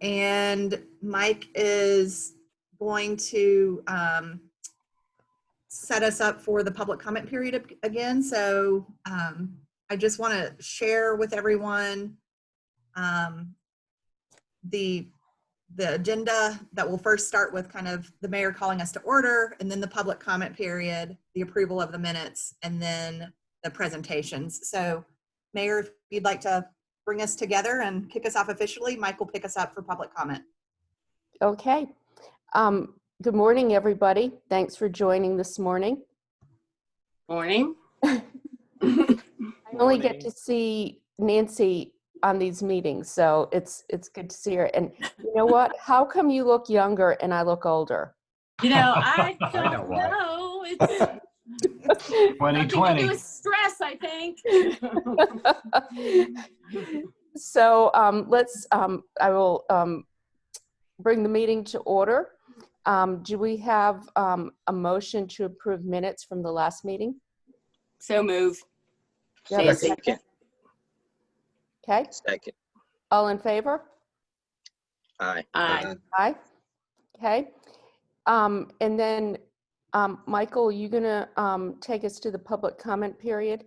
and Mike is going to set us up for the public comment period again. So I just want to share with everyone the agenda that will first start with kind of the mayor calling us to order, and then the public comment period, the approval of the minutes, and then the presentations. So Mayor, if you'd like to bring us together and kick us off officially, Mike will pick us up for public comment. Okay. Good morning, everybody. Thanks for joining this morning. Morning. I only get to see Nancy on these meetings, so it's good to see her. And you know what? How come you look younger and I look older? You know, I don't know. It's 2020. to do with stress, I think. So I will bring the meeting to order. Do we have a motion to approve minutes from the last meeting? So move. Second. Okay. Second. All in favor? Aye. Aye. Aye. Okay. And then, Michael, you gonna take us to the public comment period?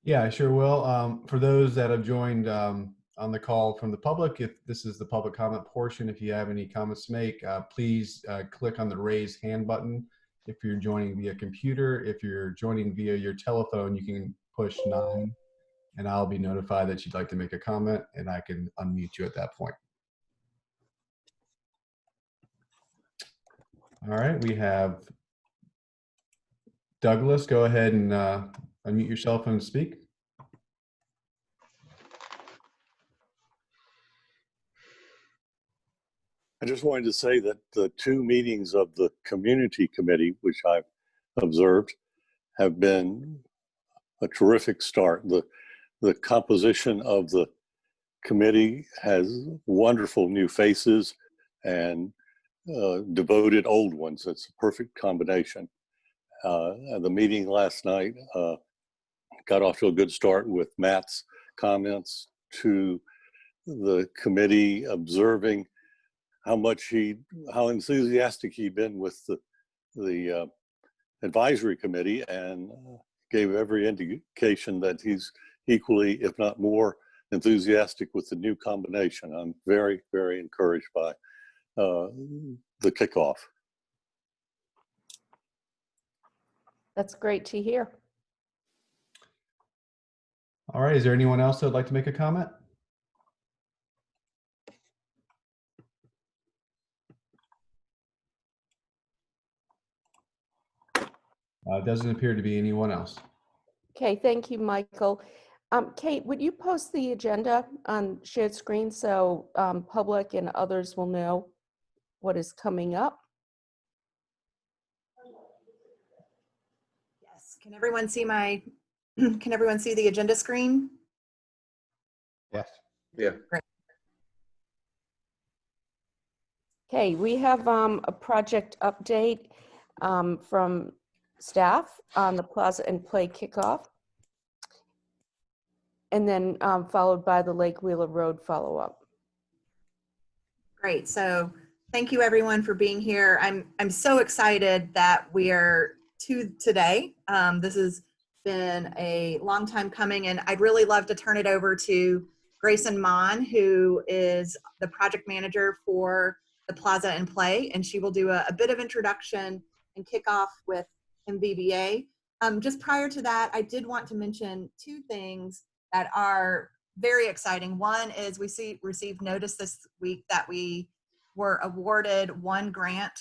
Yeah, I sure will. For those that have joined on the call from the public, if this is the public comment portion, if you have any comments to make, please click on the raise hand button. If you're joining via computer, if you're joining via your telephone, you can push 9 and I'll be notified that you'd like to make a comment and I can unmute you at that point. All right, we have Douglas. Go ahead and unmute yourself and speak. I just wanted to say that the 2 meetings of the community committee, which I've observed, have been a terrific start. The composition of the committee has wonderful new faces and devoted old ones. It's a perfect combination. The meeting last night got off to a good start with Matt's comments to the committee, observing how enthusiastic he'd been with the advisory committee, and gave every indication that he's equally, if not more, enthusiastic with the new combination. I'm very, very encouraged by the kickoff. That's great to hear. All right, is there anyone else that would like to make a comment? Doesn't appear to be anyone else. Okay, thank you, Michael. Kate, would you post the agenda on shared screen so public and others will know what is coming up? Yes, can everyone see can everyone see the agenda screen? Yes. Yeah. Great. Okay, we have a project update from staff on the Plaza and Play kickoff, and then followed by the Lake Wheeler Road follow-up. Great. So thank you everyone for being here. I'm so excited that we are today. This has been a long time coming, and I'd really love to turn it over to Grayson Mon, who is the project manager for the Plaza and Play, and she will do a bit of introduction and kick off with MVBA. Just prior to that, I did want to mention 2 things that are very exciting. One is we received notice this week that we were awarded 1 grant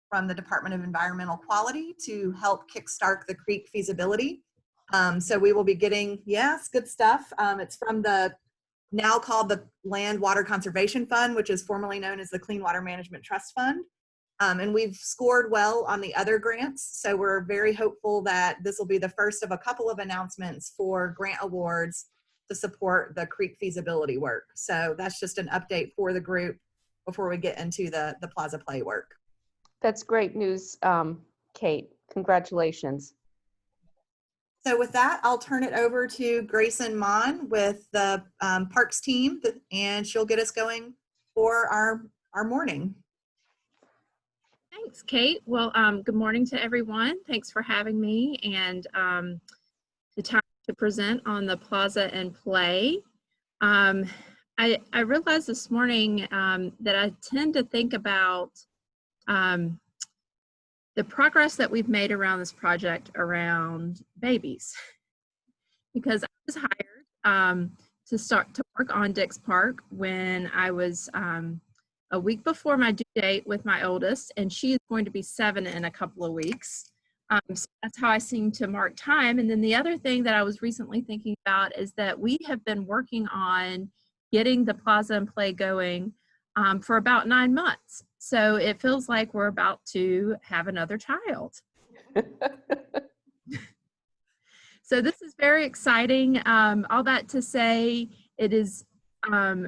from the Department of Environmental Quality to help kickstart the creek feasibility. So we will be getting, yes, good stuff. It's from the now called the Land Water Conservation Fund, which is formerly known as the Clean Water Management Trust Fund. And we've scored well on the other grants. So we're very hopeful that this will be the first of a couple of announcements for grant awards to support the creek feasibility work. So that's just an update for the group before we get into the Plaza Play work. That's great news, Kate. Congratulations. So with that, I'll turn it over to Grayson Mon with the Parks team, and she'll get us going for our morning. Thanks, Kate. Well, good morning to everyone. Thanks for having me and the time to present on the Plaza and Play. I realized this morning that I tend to think about the progress that we've made around this project around babies, because I was hired to start to work on Dix Park when I was a week before my due date with my oldest, and she is going to be 7 in a couple of weeks. So that's how I seem to mark time. And then the other thing that I was recently thinking about is that we have been working on getting the Plaza and Play going for about 9 months. So it feels like we're about to have another child. So this is very exciting. All that to say, it is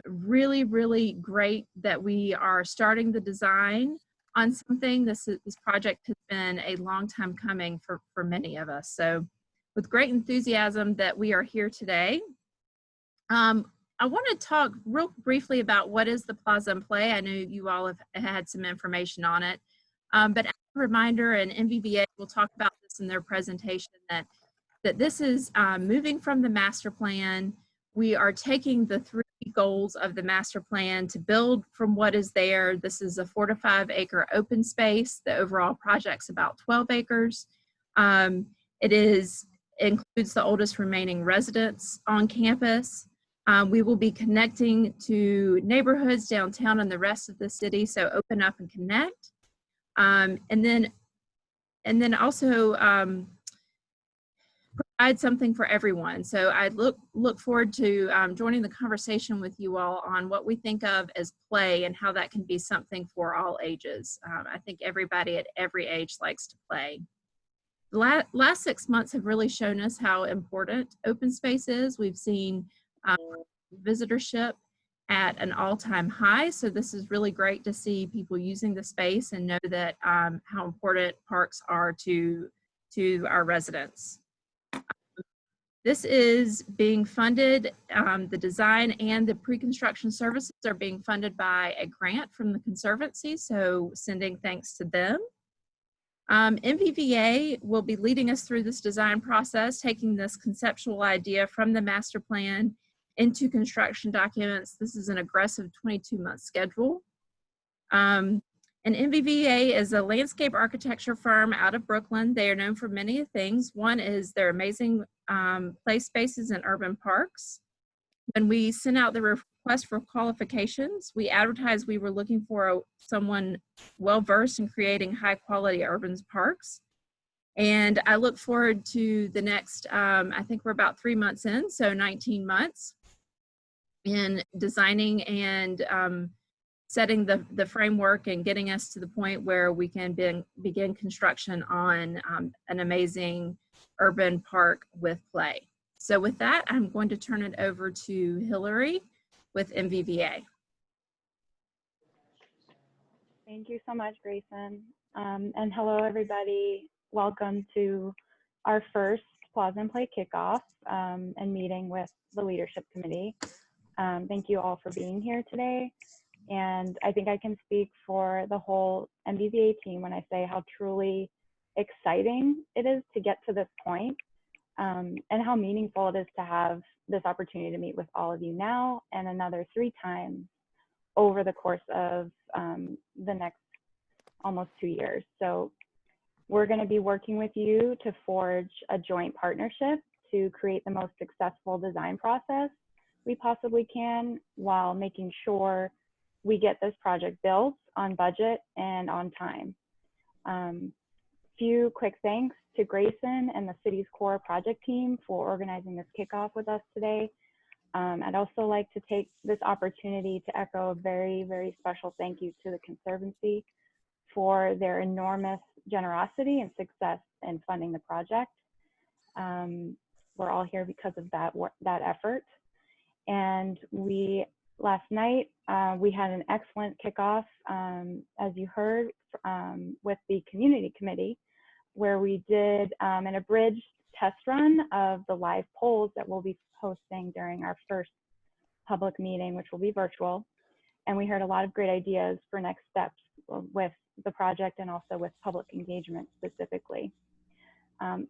really, really great that we are starting the design on something. This project has been a long time coming for many of us. So with great enthusiasm that we are here today. I want to talk real briefly about what is the Plaza and Play. I know you all have had some information on it, but as a reminder, and NVBA will talk about this in their presentation, that this is moving from the master plan. We are taking the 3 goals of the master plan to build from what is there. This is a 4 to 5 acre open space. The overall project's about 12 acres. It includes the oldest remaining residents on campus. We will be connecting to neighborhoods downtown and the rest of the city, so open up and connect. And then also provide something for everyone. So I look forward to joining the conversation with you all on what we think of as play and how that can be something for all ages. I think everybody at every age likes to play. The last 6 months have really shown us how important open space is. We've seen visitorship at an all-time high. So this is really great to see people using the space and know that how important parks are to our residents. This is being funded, the design and the pre-construction services are being funded by a grant from the Conservancy, so sending thanks to them. MVVA will be leading us through this design process, taking this conceptual idea from the master plan into construction documents. This is an aggressive 22-month schedule. And MVVA is a landscape architecture firm out of Brooklyn. They are known for many things. One is their amazing play spaces in urban parks. When we sent out the request for qualifications, we advertised we were looking for someone well-versed in creating high-quality urban parks. And I look forward to the next, I think we're about 3 months in, so 19 months in designing and setting the framework and getting us to the point where we can begin construction on an amazing urban park with play. So with that, I'm going to turn it over to Hillary with MVVA. Thank you so much, Grayson. And hello, everybody. Welcome to our first Plaza and Play kickoff and meeting with the Leadership Committee. Thank you all for being here today. And I think I can speak for the whole MVVA team when I say how truly exciting it is to get to this point, and how meaningful it is to have this opportunity to meet with all of you now and another 3 times over the course of the next almost 2 years. So we're going to be working with you to forge a joint partnership to create the most successful design process we possibly can, while making sure we get this project built on budget and on time. Few quick thanks to Grayson and the city's core project team for organizing this kickoff with us today. I'd also like to take this opportunity to echo a very, very special thank you to the Conservancy for their enormous generosity and success in funding the project. We're all here because of that effort. And last night, we had an excellent kickoff, as you heard, with the Community Committee, where we did an abridged test run of the live polls that we'll be hosting during our first public meeting, which will be virtual. And we heard a lot of great ideas for next steps with the project and also with public engagement specifically.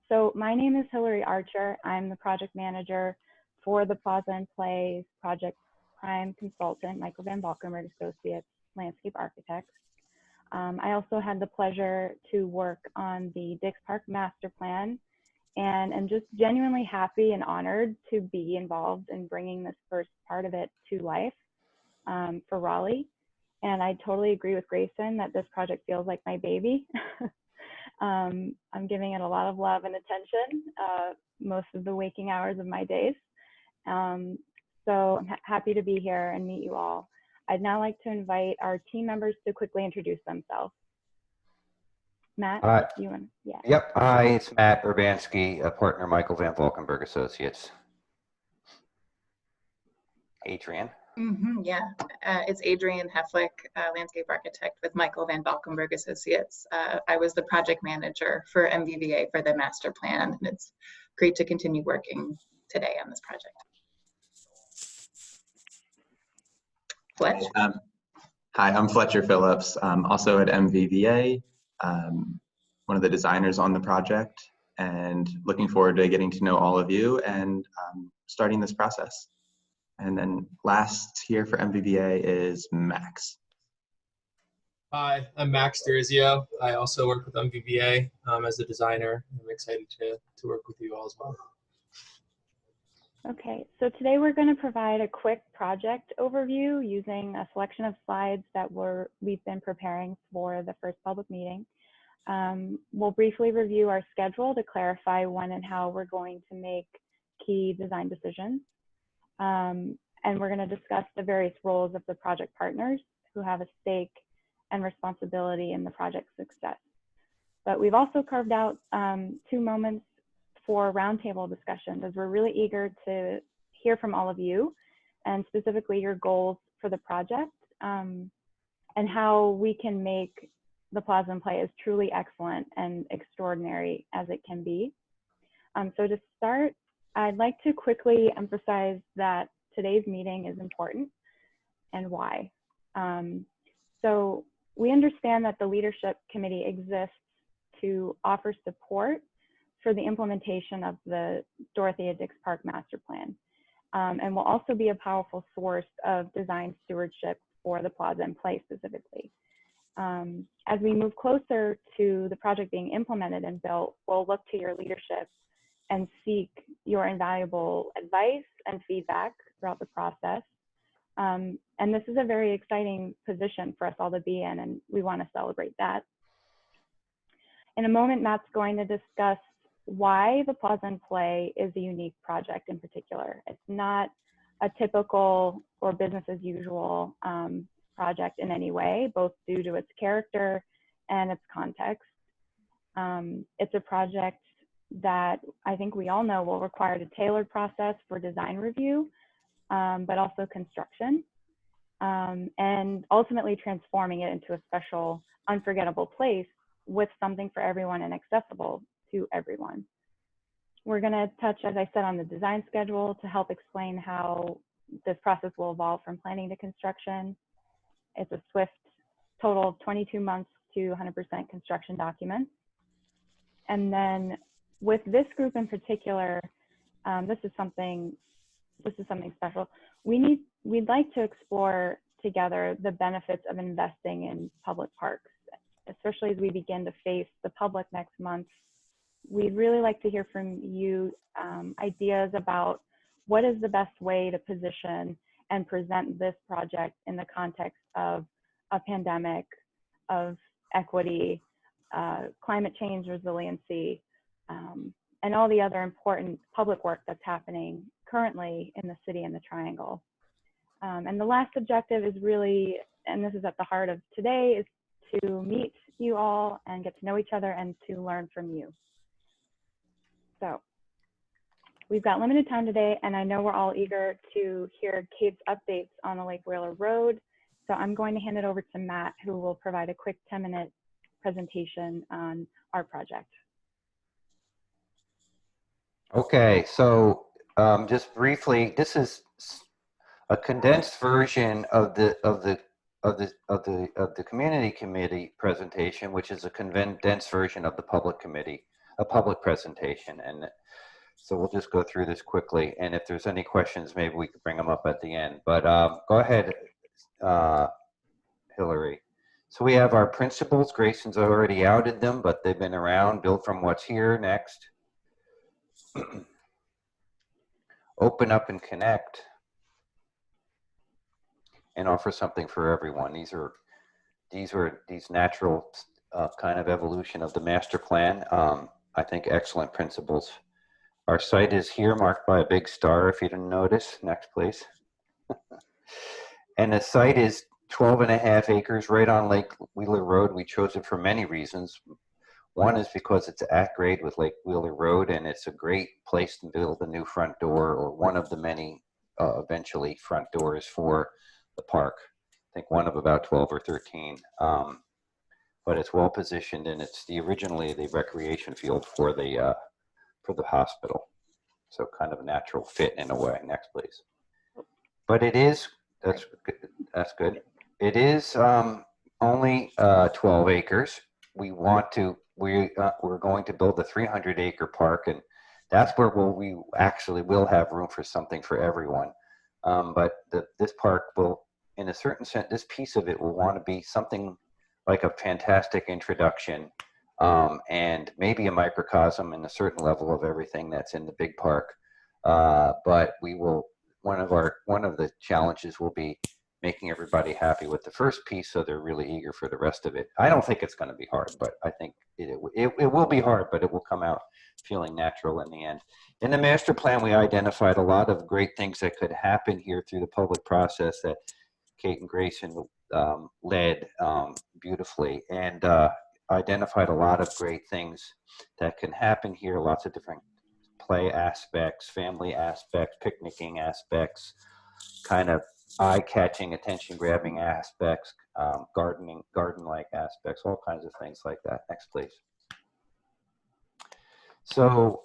So my name is Hillary Archer. I'm the project manager for the Plaza and Plays project prime consultant, Michael Van Valkenburg Associates, landscape architects. I also had the pleasure to work on the Dix Park master plan, and I'm just genuinely happy and honored to be involved in bringing this first part of it to life for Raleigh. And I totally agree with Grayson that this project feels like my baby. I'm giving it a lot of love and attention most of the waking hours of my days. So I'm happy to be here and meet you all. I'd now like to invite our team members to quickly introduce themselves. Matt, you want? Yeah. Yep. Hi, it's Matt Urbanski, a partner, Michael Van Valkenburg Associates. Adrian. Yeah, it's Adrian Heflick, landscape architect with Michael Van Valkenburg Associates. I was the project manager for MVVA for the master plan, and it's great to continue working today on this project. Fletch. Hi, I'm Fletcher Phillips, also at MVVA, one of the designers on the project, and looking forward to getting to know all of you and starting this process. And then last here for MVVA is Max. Hi, I'm Max Durizio. I also work with MVVA as a designer. I'm excited to work with you all as well. Okay, so today we're going to provide a quick project overview using a selection of slides that we've been preparing for the first public meeting. We'll briefly review our schedule to clarify when and how we're going to make key design decisions. And we're going to discuss the various roles of the project partners who have a stake and responsibility in the project's success. But we've also carved out 2 moments for roundtable discussions, as we're really eager to hear from all of you, and specifically your goals for the project, and how we can make the Plaza and Play as truly excellent and extraordinary as it can be. So to start, I'd like to quickly emphasize that today's meeting is important and why. So we understand that the Leadership Committee exists to offer support for the implementation of the Dorothea Dix Park Master Plan, and will also be a powerful source of design stewardship for the Plaza and Play specifically. As we move closer to the project being implemented and built, we'll look to your leadership and seek your invaluable advice and feedback throughout the process. And this is a very exciting position for us all to be in, and we want to celebrate that. In a moment, Matt's going to discuss why the Plaza and Play is a unique project in particular. It's not a typical or business as usual project in any way, both due to its character and its context. It's a project that I think we all know will require a tailored process for design review, but also construction, and ultimately transforming it into a special, unforgettable place with something for everyone and accessible to everyone. We're going to touch, as I said, on the design schedule to help explain how this process will evolve from planning to construction. It's a swift total of 22 months to 100% construction documents. And then with this group in particular, this is something special. We'd like to explore together the benefits of investing in public parks, especially as we begin to face the public next month. We'd really like to hear from you ideas about what is the best way to position and present this project in the context of a pandemic, of equity, climate change resiliency, and all the other important public work that's happening currently in the city and the Triangle. And the last objective is really, and this is at the heart of today, is to meet you all and get to know each other and to learn from you. So we've got limited time today, and I know we're all eager to hear Kate's updates on the Lake Whaler Road. So I'm going to hand it over to Matt, who will provide a quick 10-minute presentation on our project. Okay, so just briefly, this is a condensed version of the the community committee presentation, which is a condensed version of the public committee, a public presentation. And so we'll just go through this quickly. And if there's any questions, maybe we could bring them up at the end. But go ahead, Hillary. So we have our principles. Grayson's already outed them, but they've been around. Build from what's here. Next. Open up and connect. And offer something for everyone. These are these natural kind of evolution of the master plan. I think excellent principles. Our site is here marked by a big star, if you didn't notice. Next, please. And the site is 12.5 acres right on Lake Wheeler Road. We chose it for many reasons. One is because it's at grade with Lake Wheeler Road, and it's a great place to build a new front door, or one of the many eventually front doors for the park. I think one of about 12 or 13, but it's well positioned, and it's originally the recreation field for the hospital. So kind of a natural fit in a way. Next, please. But it is, that's good. It is only 12 acres. We're going to build a 300-acre park, and that's where we actually will have room for something for everyone. But this park will, in a certain sense, this piece of it will want to be something like a fantastic introduction, and maybe a microcosm in a certain level of everything that's in the big park. But we will, one of the challenges will be making everybody happy with the first piece, so they're really eager for the rest of it. I don't think it's going to be hard, but I think it will be hard, but it will come out feeling natural in the end. In the master plan, we identified a lot of great things that could happen here through the public process that Kate and Grayson led beautifully, and identified a lot of great things that can happen here, lots of different play aspects, family aspects, picnicking aspects, kind of eye-catching, attention-grabbing aspects, garden-like aspects, all kinds of things like that. Next, please. So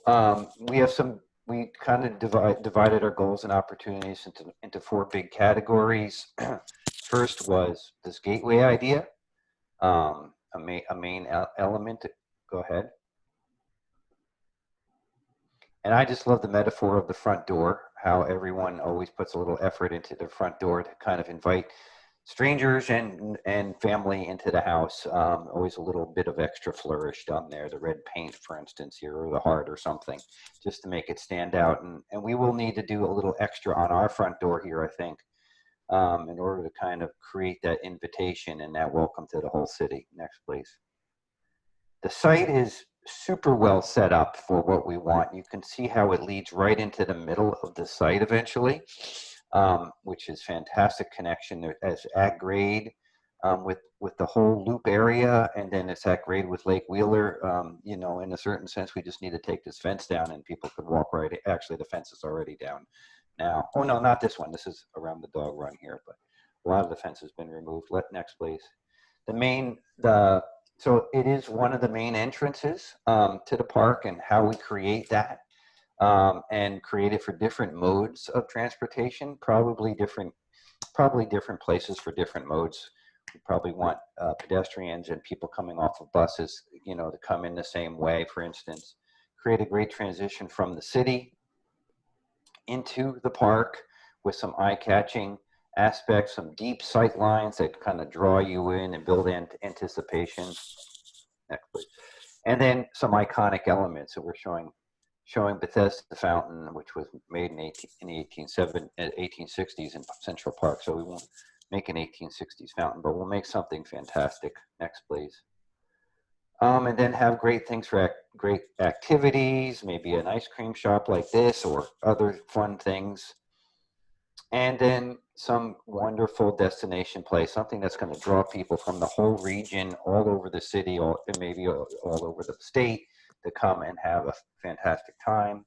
we kind of divided our goals and opportunities into 4 big categories. First was this gateway idea, a main element. Go ahead. And I just love the metaphor of the front door, how everyone always puts a little effort into the front door to kind of invite strangers and family into the house. Always a little bit of extra flourish done there, the red paint, for instance, here, or the heart or something, just to make it stand out. And we will need to do a little extra on our front door here, I think, in order to kind of create that invitation and that welcome to the whole city. Next, please. The site is super well set up for what we want. You can see how it leads right into the middle of the site eventually, which is fantastic connection as at grade with the whole loop area, and then it's at grade with Lake Wheeler. You know, in a certain sense, we just need to take this fence down and people could walk right. Actually, the fence is already down now. Oh no, not this one. This is around the dog run here, but a lot of the fence has been removed. Next, please. So it is one of the main entrances to the park, and how we create that and create it for different modes of transportation, probably different places for different modes. We probably want pedestrians and people coming off of buses, you know, to come in the same way, for instance. Create a great transition from the city into the park with some eye-catching aspects, some deep sight lines that kind of draw you in and build anticipation. Next, please. And then some iconic elements that we're showing Bethesda Fountain, which was made in the 1860s in Central Park. So we won't make an 1860s fountain, but we'll make something fantastic. Next, please. And then have great things for great activities, maybe an ice cream shop like this or other fun things. And then some wonderful destination place, something that's going to draw people from the whole region, all over the city, and maybe all over the state, to come and have a fantastic time.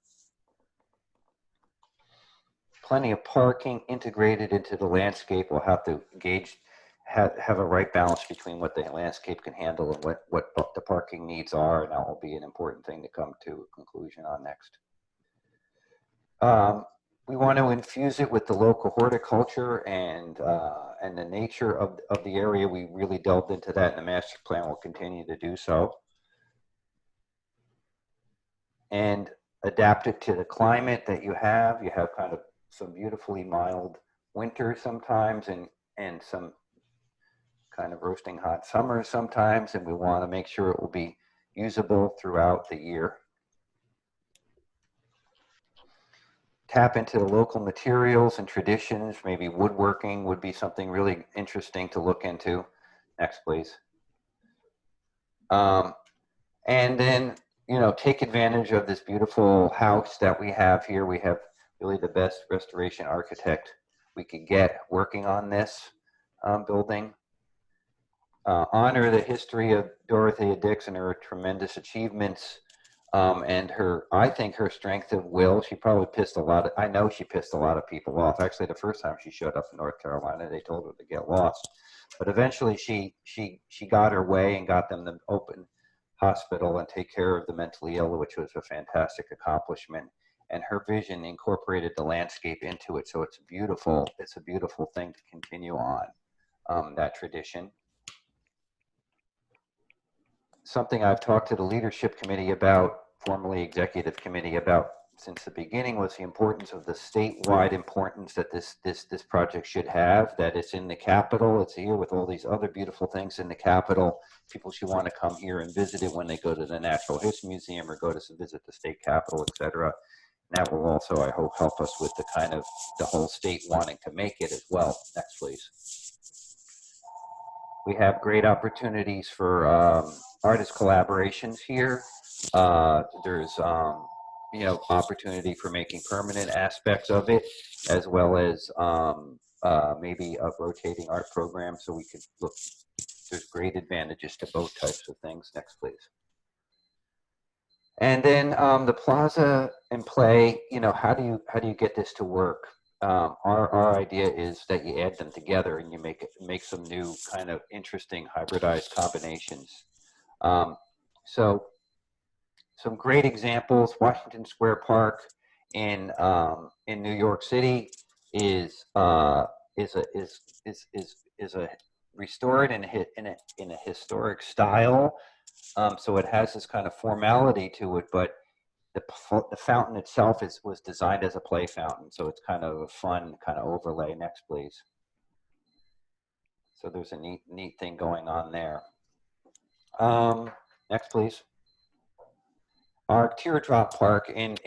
Plenty of parking integrated into the landscape. We'll have to have a right balance between what the landscape can handle and what the parking needs are, and that will be an important thing to come to a conclusion on next. we want to infuse it with the local horticulture and the nature of the area. We really delved into that, and the master plan will continue to do so. And adapt it to the climate that you have. You have kind of some beautifully mild winters sometimes, and some kind of roasting hot summers sometimes, and we want to make sure it will be usable throughout the year. Tap into the local materials and traditions. Maybe woodworking would be something really interesting to look into. Next, please. And then, you know, take advantage of this beautiful house that we have here. We have really the best restoration architect we could get working on this building. Honor the history of Dorothea Dix and her tremendous achievements. And I think her strength of will. She probably pissed a lot of, I know she pissed a lot of people off. Actually, the first time she showed up in North Carolina, they told her to get lost. But eventually she got her way and got them to open hospital and take care of the mentally ill, which was a fantastic accomplishment. And her vision incorporated the landscape into it. So it's a beautiful thing to continue on that tradition. Something I've talked to the leadership committee about, formerly executive committee about since the beginning, was the importance of the statewide importance that this project should have, that it's in the capital, it's here with all these other beautiful things in the capital. People should want to come here and visit it when they go to the Natural History Museum or go to visit the state capitol, etc. That will also, I hope, help us with the kind of the whole state wanting to make it as well. Next, please. We have great opportunities for artist collaborations here. There's you know, opportunity for making permanent aspects of it, as well as maybe a rotating art program. So we could look. There's great advantages to both types of things. Next, please. And then the plaza and play. You know, how do you get this to work? Our idea is that you add them together and you make some new kind of interesting hybridized combinations. So some great examples. Washington Square Park in New York City is restored in a historic style. So it has this kind of formality to it, but the fountain itself was designed as a play fountain, so it's kind of a fun kind of overlay. Next, please. So there's a neat thing going on there. Next, please. Our Teardrop Park in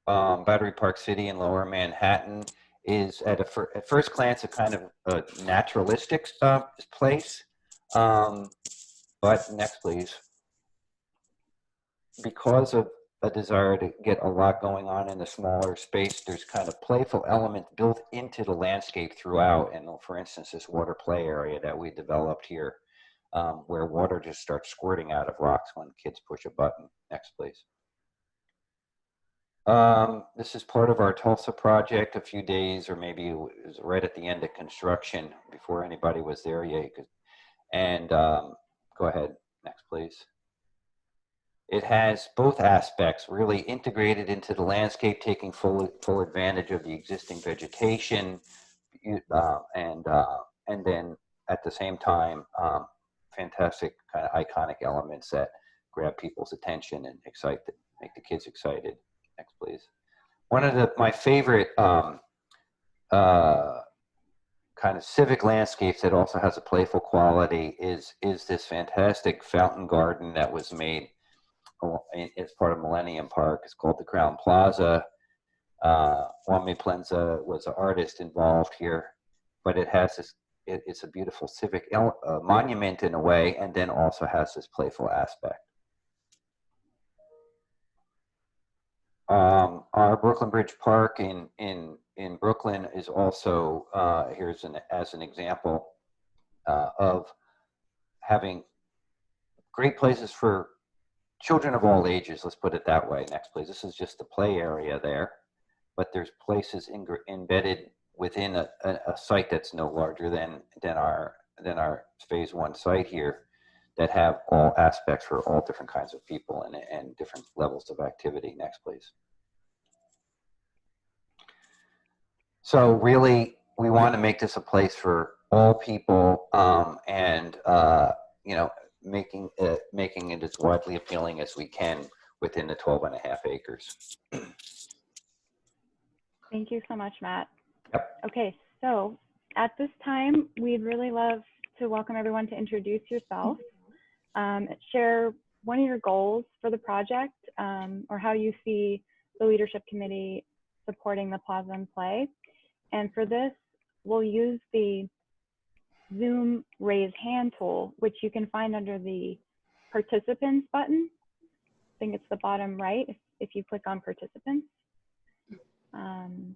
Battery Park City in Lower Manhattan is at first glance a kind of a naturalistic place. But next, please. Because of a desire to get a lot going on in the smaller space, there's kind of playful elements built into the landscape throughout. And for instance, this water play area that we developed here, where water just starts squirting out of rocks when kids push a button. Next, please. This is part of our Tulsa project, a few days, or maybe it was right at the end of construction before anybody was there yet. And go ahead, next, please. It has both aspects really integrated into the landscape, taking full advantage of the existing vegetation, and then at the same time, fantastic kind of iconic elements that grab people's attention and make the kids excited. Next, please. One of my favorite kind of civic landscapes that also has a playful quality is this fantastic fountain garden that was made as part of Millennium Park. It's called the Crown Plaza. Juan Plenza was an artist involved here, but it has this, it's a beautiful civic monument in a way, and then also has this playful aspect. Our Brooklyn Bridge Park in Brooklyn is also, here's as an example of having great places for children of all ages, let's put it that way. Next, please. This is just the play area there, but there's places embedded within a site that's no larger than our phase 1 site here, that have all aspects for all different kinds of people and different levels of activity. Next, please. So really, we want to make this a place for all people, and making it as widely appealing as we can within the 12.5 acres. Thank you so much, Matt. Yep. Okay, so at this time, we'd really love to welcome everyone to introduce yourself, share one of your goals for the project, or how you see the Leadership Committee supporting the Plaza and Play. And for this, we'll use the Zoom raise hand tool, which you can find under the participants button. I think it's the bottom right if you click on participants. And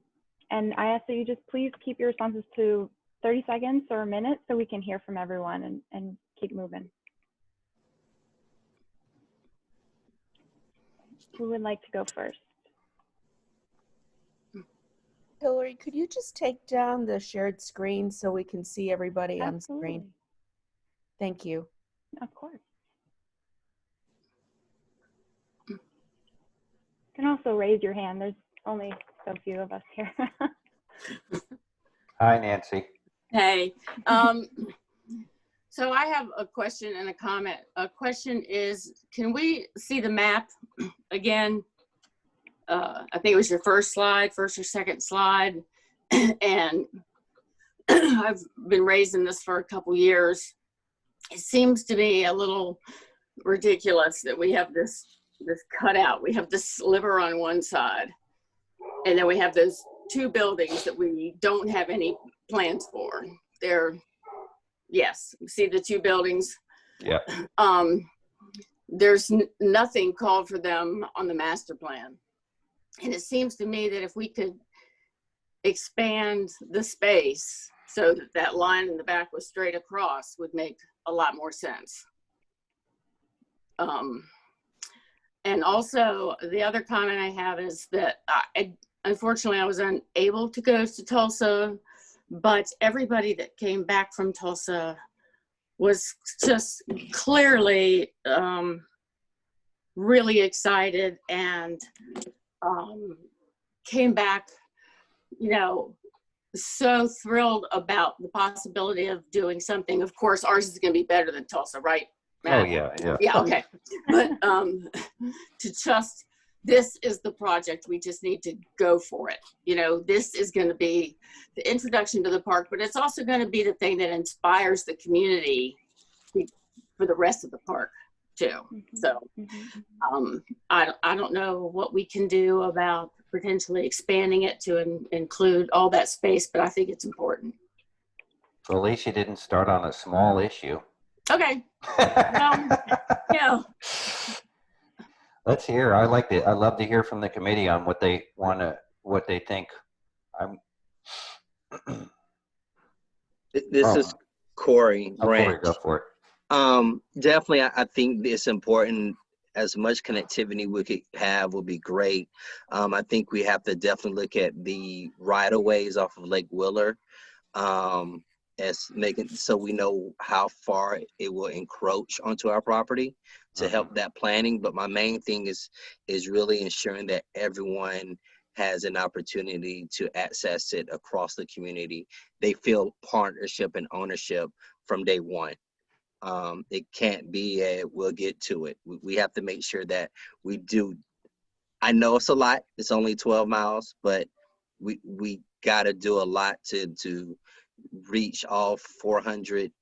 I ask that you just please keep your responses to 30 seconds or a minute so we can hear from everyone and keep moving. Who would like to go first? Hillary, could you just take down the shared screen so we can see everybody on screen? Thank you. Of course. You can also raise your hand. There's only so few of us here. Hi, Nancy. Hey, so I have a question and a comment. A question is, can we see the map again? I think it was your first or second slide. And I've been raising this for a couple years. It seems to me a little ridiculous that we have this cutout. We have this sliver on one side, and then we have those two buildings that we don't have any plans for. Yes, see the two buildings? Yeah. There's nothing called for them on the master plan. And it seems to me that if we could expand the space so that that line in the back was straight across would make a lot more sense. And also the other comment I have is that unfortunately I was unable to go to Tulsa, but everybody that came back from Tulsa was just clearly really excited and came back, so thrilled about the possibility of doing something. Of course, ours is going to be better than Tulsa, right, Matt? Oh, yeah, yeah. Yeah, okay. But this is the project. We just need to go for it. This is going to be the introduction to the park, but it's also going to be the thing that inspires the community for the rest of the park too. So I don't know what we can do about potentially expanding it to include all that space, but I think it's important. Well, at least you didn't start on a small issue. Okay. Yeah. Let's hear. I love to hear from the committee on what they think. This is Corey Branch. Corey, go for it. Definitely, I think it's important. As much connectivity we could have would be great. I think we have to definitely look at the right-of-ways off of Lake Wheeler, as making so we know how far it will encroach onto our property to help that planning. But my main thing is really ensuring that everyone has an opportunity to access it across the community. They feel partnership and ownership from day one. It can't be we'll get to it. We have to make sure that we do. I know it's a lot. It's only 12 miles, but we got to do a lot to reach all 400.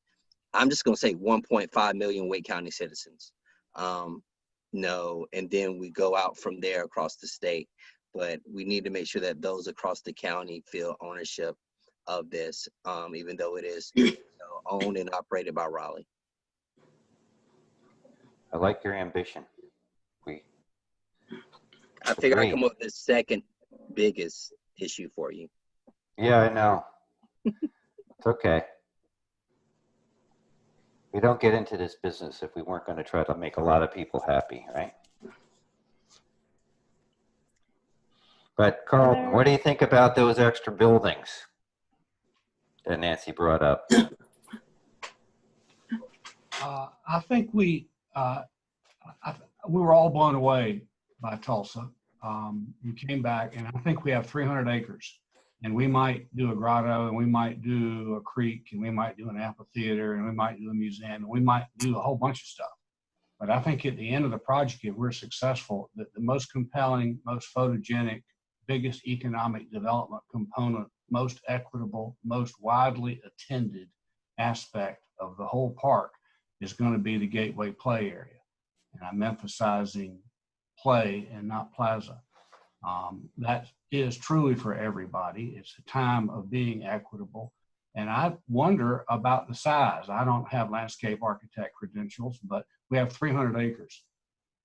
I'm just going to say 1.5 million Wake County citizens. No, and then we go out from there across the state. But we need to make sure that those across the county feel ownership of this, even though it is owned and operated by Raleigh. I like your ambition. I figure I come up with the second biggest issue for you. Yeah, I know. It's okay. We don't get into this business if we weren't going to try to make a lot of people happy, right? But Carlton, what do you think about those extra buildings that Nancy brought up? I think we were all blown away by Tulsa. You came back, and I think we have 300 acres And we might do a grotto, and we might do a creek, and we might do an amphitheater, and we might do a museum, and we might do a whole bunch of stuff. But I think at the end of the project, if we're successful, that the most compelling, most photogenic, biggest economic development component, most equitable, most widely attended aspect of the whole park is going to be the gateway play area. And I'm emphasizing play and not plaza. That is truly for everybody. It's a time of being equitable. And I wonder about the size. I don't have landscape architect credentials, but we have 300 acres.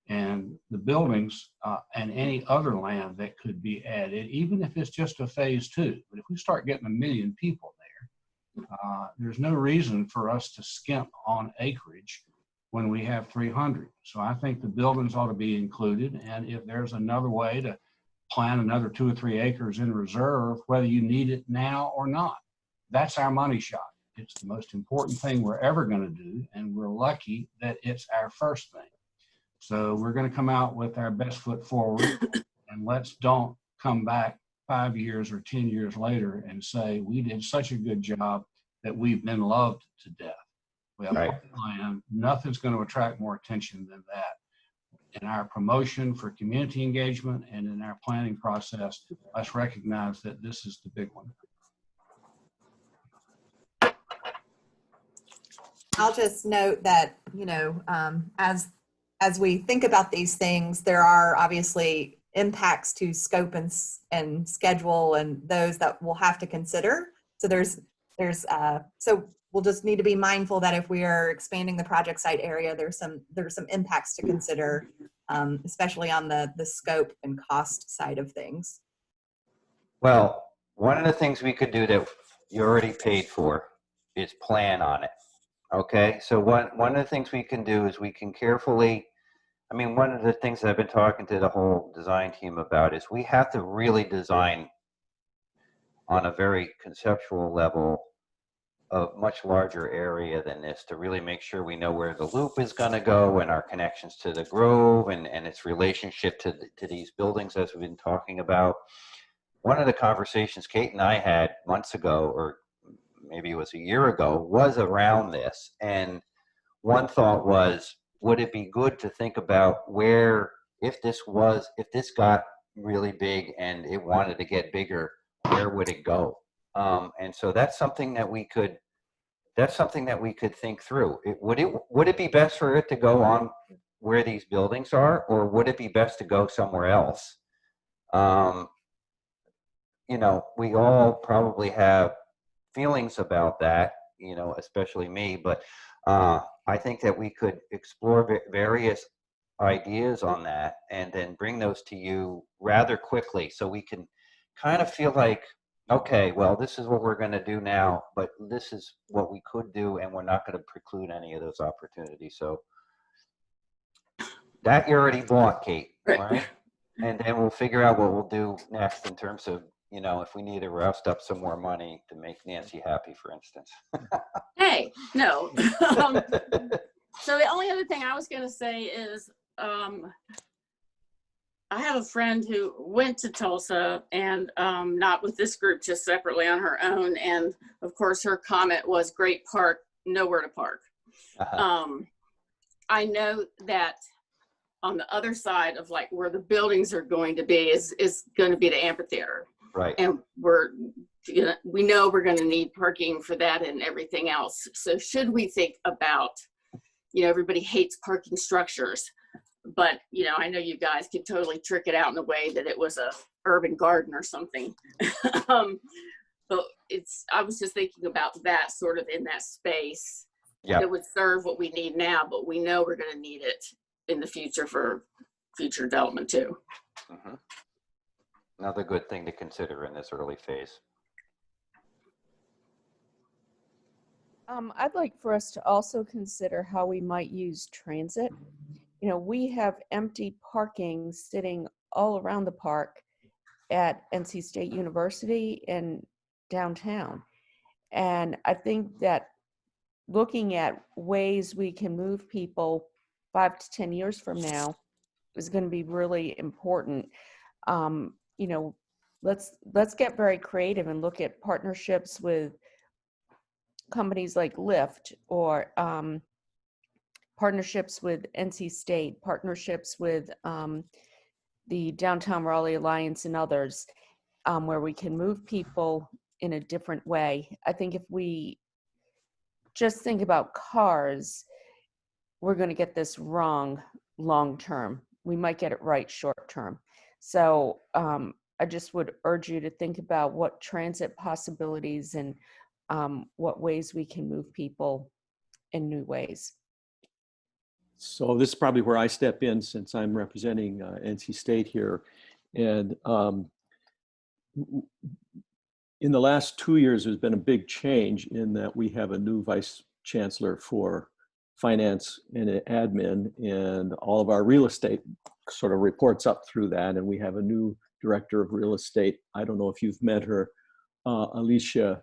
And the buildings and any other land that could be added, even if it's just a phase 2. But if we start getting 1 million people there, there's no reason for us to skimp on acreage when we have 300. So I think the buildings ought to be included. And if there's another way to plant another 2 or 3 acres in reserve, whether you need it now or not, that's our money shot. It's the most important thing we're ever going to do. And we're lucky that it's our first thing. So we're going to come out with our best foot forward, and let's don't come back 5 years or 10 years later and say we did such a good job that we've been loved to death. We have land. Nothing's going to attract more attention than that. In our promotion for community engagement and in our planning process, let's recognize that this is the big one. I'll just note that, you know, as we think about these things, there are obviously impacts to scope and schedule and those that we'll have to consider. So so we'll just need to be mindful that if we are expanding the project site area, there's some impacts to consider, especially on the scope and cost side of things. Well, one of the things we could do that you already paid for is plan on it. Okay, so one of the things we can do is we can carefully, I mean, one of the things that I've been talking to the whole design team about is we have to really design on a very conceptual level a much larger area than this to really make sure we know where the loop is going to go and our connections to the Grove and its relationship to these buildings as we've been talking about. One of the conversations Kate and I had months ago, or maybe it was a year ago, was around this. And one thought was, would it be good to think about where, if this got really big and it wanted to get bigger, where would it go? And so that's something that we could think through. Would it be best for it to go on where these buildings are, or would it be best to go somewhere else? You know, we all probably have feelings about that, you know, especially me, but I think that we could explore various ideas on that and then bring those to you rather quickly so we can kind of feel like, okay, well, this is what we're going to do now, but this is what we could do, and we're not going to preclude any of those opportunities. So that you already bought, Kate, right? And then we'll figure out what we'll do next in terms of, you know, if we need to roust up some more money to make Nancy happy, for instance. Hey, no. So the only other thing I was going to say is I have a friend who went to Tulsa and not with this group, just separately on her own. And of course, her comment was, great park, nowhere to park. I know that on the other side of like where the buildings are going to be is going to be the amphitheater. Right. And we know we're going to need parking for that and everything else. So should we think about, you know, everybody hates parking structures, but, you know, I know you guys could totally trick it out in a way that it was a urban garden or something. But I was just thinking about that sort of in that space. Yeah. It would serve what we need now, but we know we're going to need it in the future for future development too. Mm-hmm. Another good thing to consider in this early phase. I'd like for us to also consider how we might use transit. You know, we have empty parking sitting all around the park at NC State University and downtown. And I think that looking at ways we can move people 5 to 10 years from now is going to be really important. You know, let's get very creative and look at partnerships with companies like Lyft, or partnerships with NC State, partnerships with the Downtown Raleigh Alliance and others, where we can move people in a different way. I think if we just think about cars, we're going to get this wrong long term. We might get it right short term. So I just would urge you to think about what transit possibilities and what ways we can move people in new ways. So this is probably where I step in, since I'm representing NC State here. And in the last 2 years, there's been a big change in that we have a new vice chancellor for finance and admin, and all of our real estate sort of reports up through that. And we have a new director of real estate. I don't know if you've met her, Alicia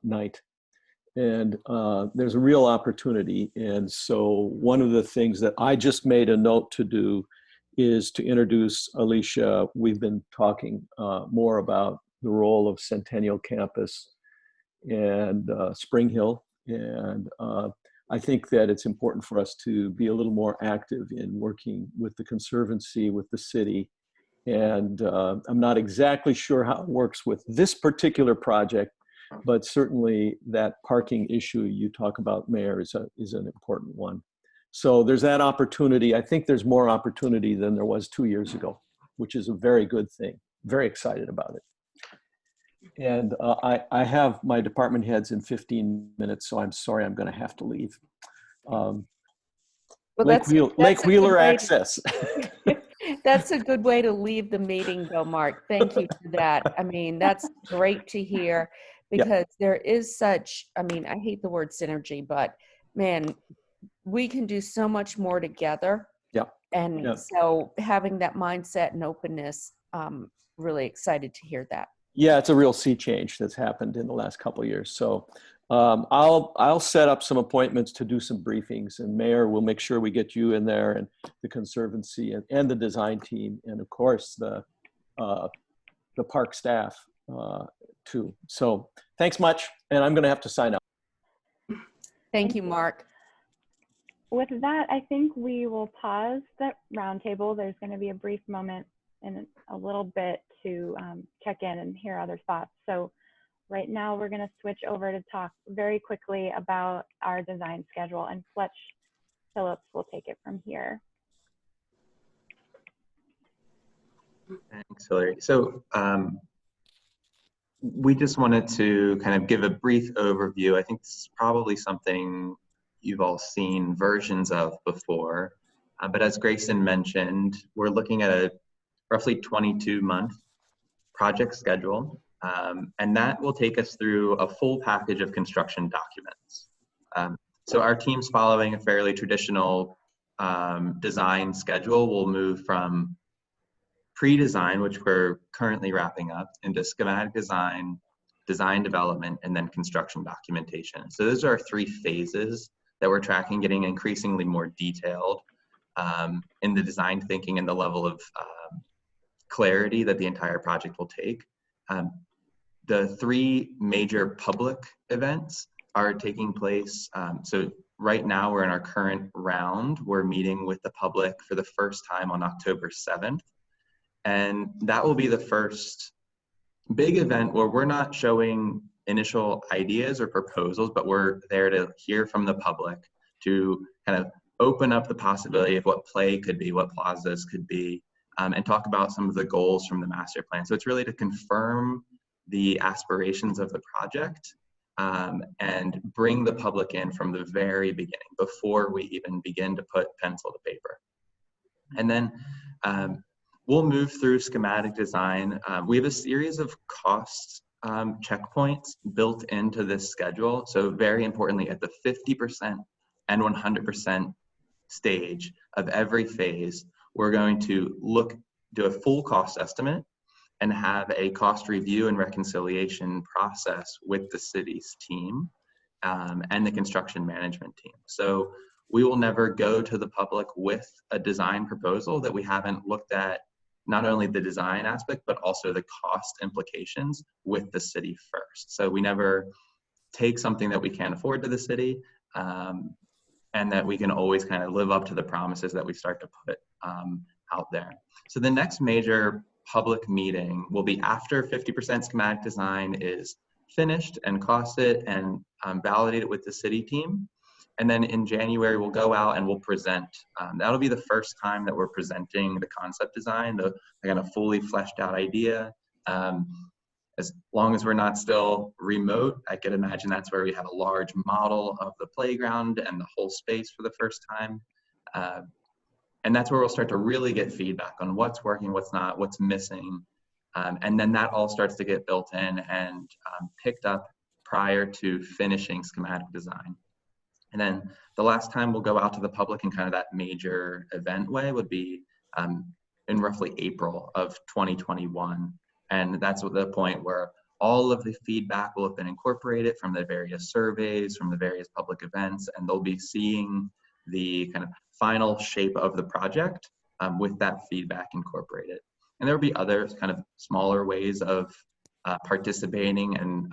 Knight. And there's a real opportunity. And so one of the things that I just made a note to do is to introduce Alicia. We've been talking more about the role of Centennial Campus and Spring Hill. And I think that it's important for us to be a little more active in working with the Conservancy, with the city. And I'm not exactly sure how it works with this particular project, but certainly that parking issue you talk about, Mayor, is an important one. So there's that opportunity. I think there's more opportunity than there was 2 years ago, which is a very good thing. Very excited about it. And I have my department heads in 15 minutes, so I'm sorry I'm going to have to leave. Lake Wheeler access. That's a good way to leave the meeting, though, Mark. Thank you for that. I mean, that's great to hear, because there is such, I mean, I hate the word synergy, but man, we can do so much more together. Yeah. And so having that mindset and openness, really excited to hear that. Yeah, it's a real sea change that's happened in the last couple of years. So I'll set up some appointments to do some briefings, and Mayor will make sure we get you in there, and the Conservancy and the design team, and of course the park staff too. So thanks much, and I'm going to have to sign up. Thank you, Mark. With that, I think we will pause the roundtable. There's going to be a brief moment in a little bit to check in and hear other thoughts. So right now we're going to switch over to talk very quickly about our design schedule, and Fletch Phillips will take it from here. Thanks, Hillary. So we just wanted to kind of give a brief overview. I think this is probably something you've all seen versions of before, but as Grayson mentioned, we're looking at a roughly 22-month project schedule, and that will take us through a full package of construction documents. So our team's following a fairly traditional design schedule. We'll move from pre-design, which we're currently wrapping up, into schematic design, design development, and then construction documentation. So those are our 3 phases that we're tracking, getting increasingly more detailed in the design thinking and the level of clarity that the entire project will take. The 3 major public events are taking place. So right now we're in our current round. We're meeting with the public for the first time on October 7th. And that will be the first big event where we're not showing initial ideas or proposals, but we're there to hear from the public, to kind of open up the possibility of what play could be, what plazas could be, and talk about some of the goals from the master plan. So it's really to confirm the aspirations of the project and bring the public in from the very beginning, before we even begin to put pencil to paper. And then we'll move through schematic design. We have a series of cost checkpoints built into this schedule. So very importantly, at the 50% and 100% stage of every phase, we're going to do a full cost estimate and have a cost review and reconciliation process with the city's team and the construction management team. So we will never go to the public with a design proposal that we haven't looked at not only the design aspect, but also the cost implications with the city first. So we never take something that we can't afford to the city, and that we can always kind of live up to the promises that we start to put out there. So the next major public meeting will be after 50% schematic design is finished and costed and validated with the city team. And then in January, we'll go out and we'll present. That'll be the first time that we're presenting the concept design, the kind of fully fleshed out idea. As long as we're not still remote, I could imagine that's where we have a large model of the playground and the whole space for the first time. And that's where we'll start to really get feedback on what's working, what's not, what's missing. And then that all starts to get built in and picked up prior to finishing schematic design. And then the last time we'll go out to the public in kind of that major event way would be in roughly April of 2021. And that's the point where all of the feedback will have been incorporated from the various surveys, from the various public events, and they'll be seeing the kind of final shape of the project with that feedback incorporated. And there'll be other kind of smaller ways of participating and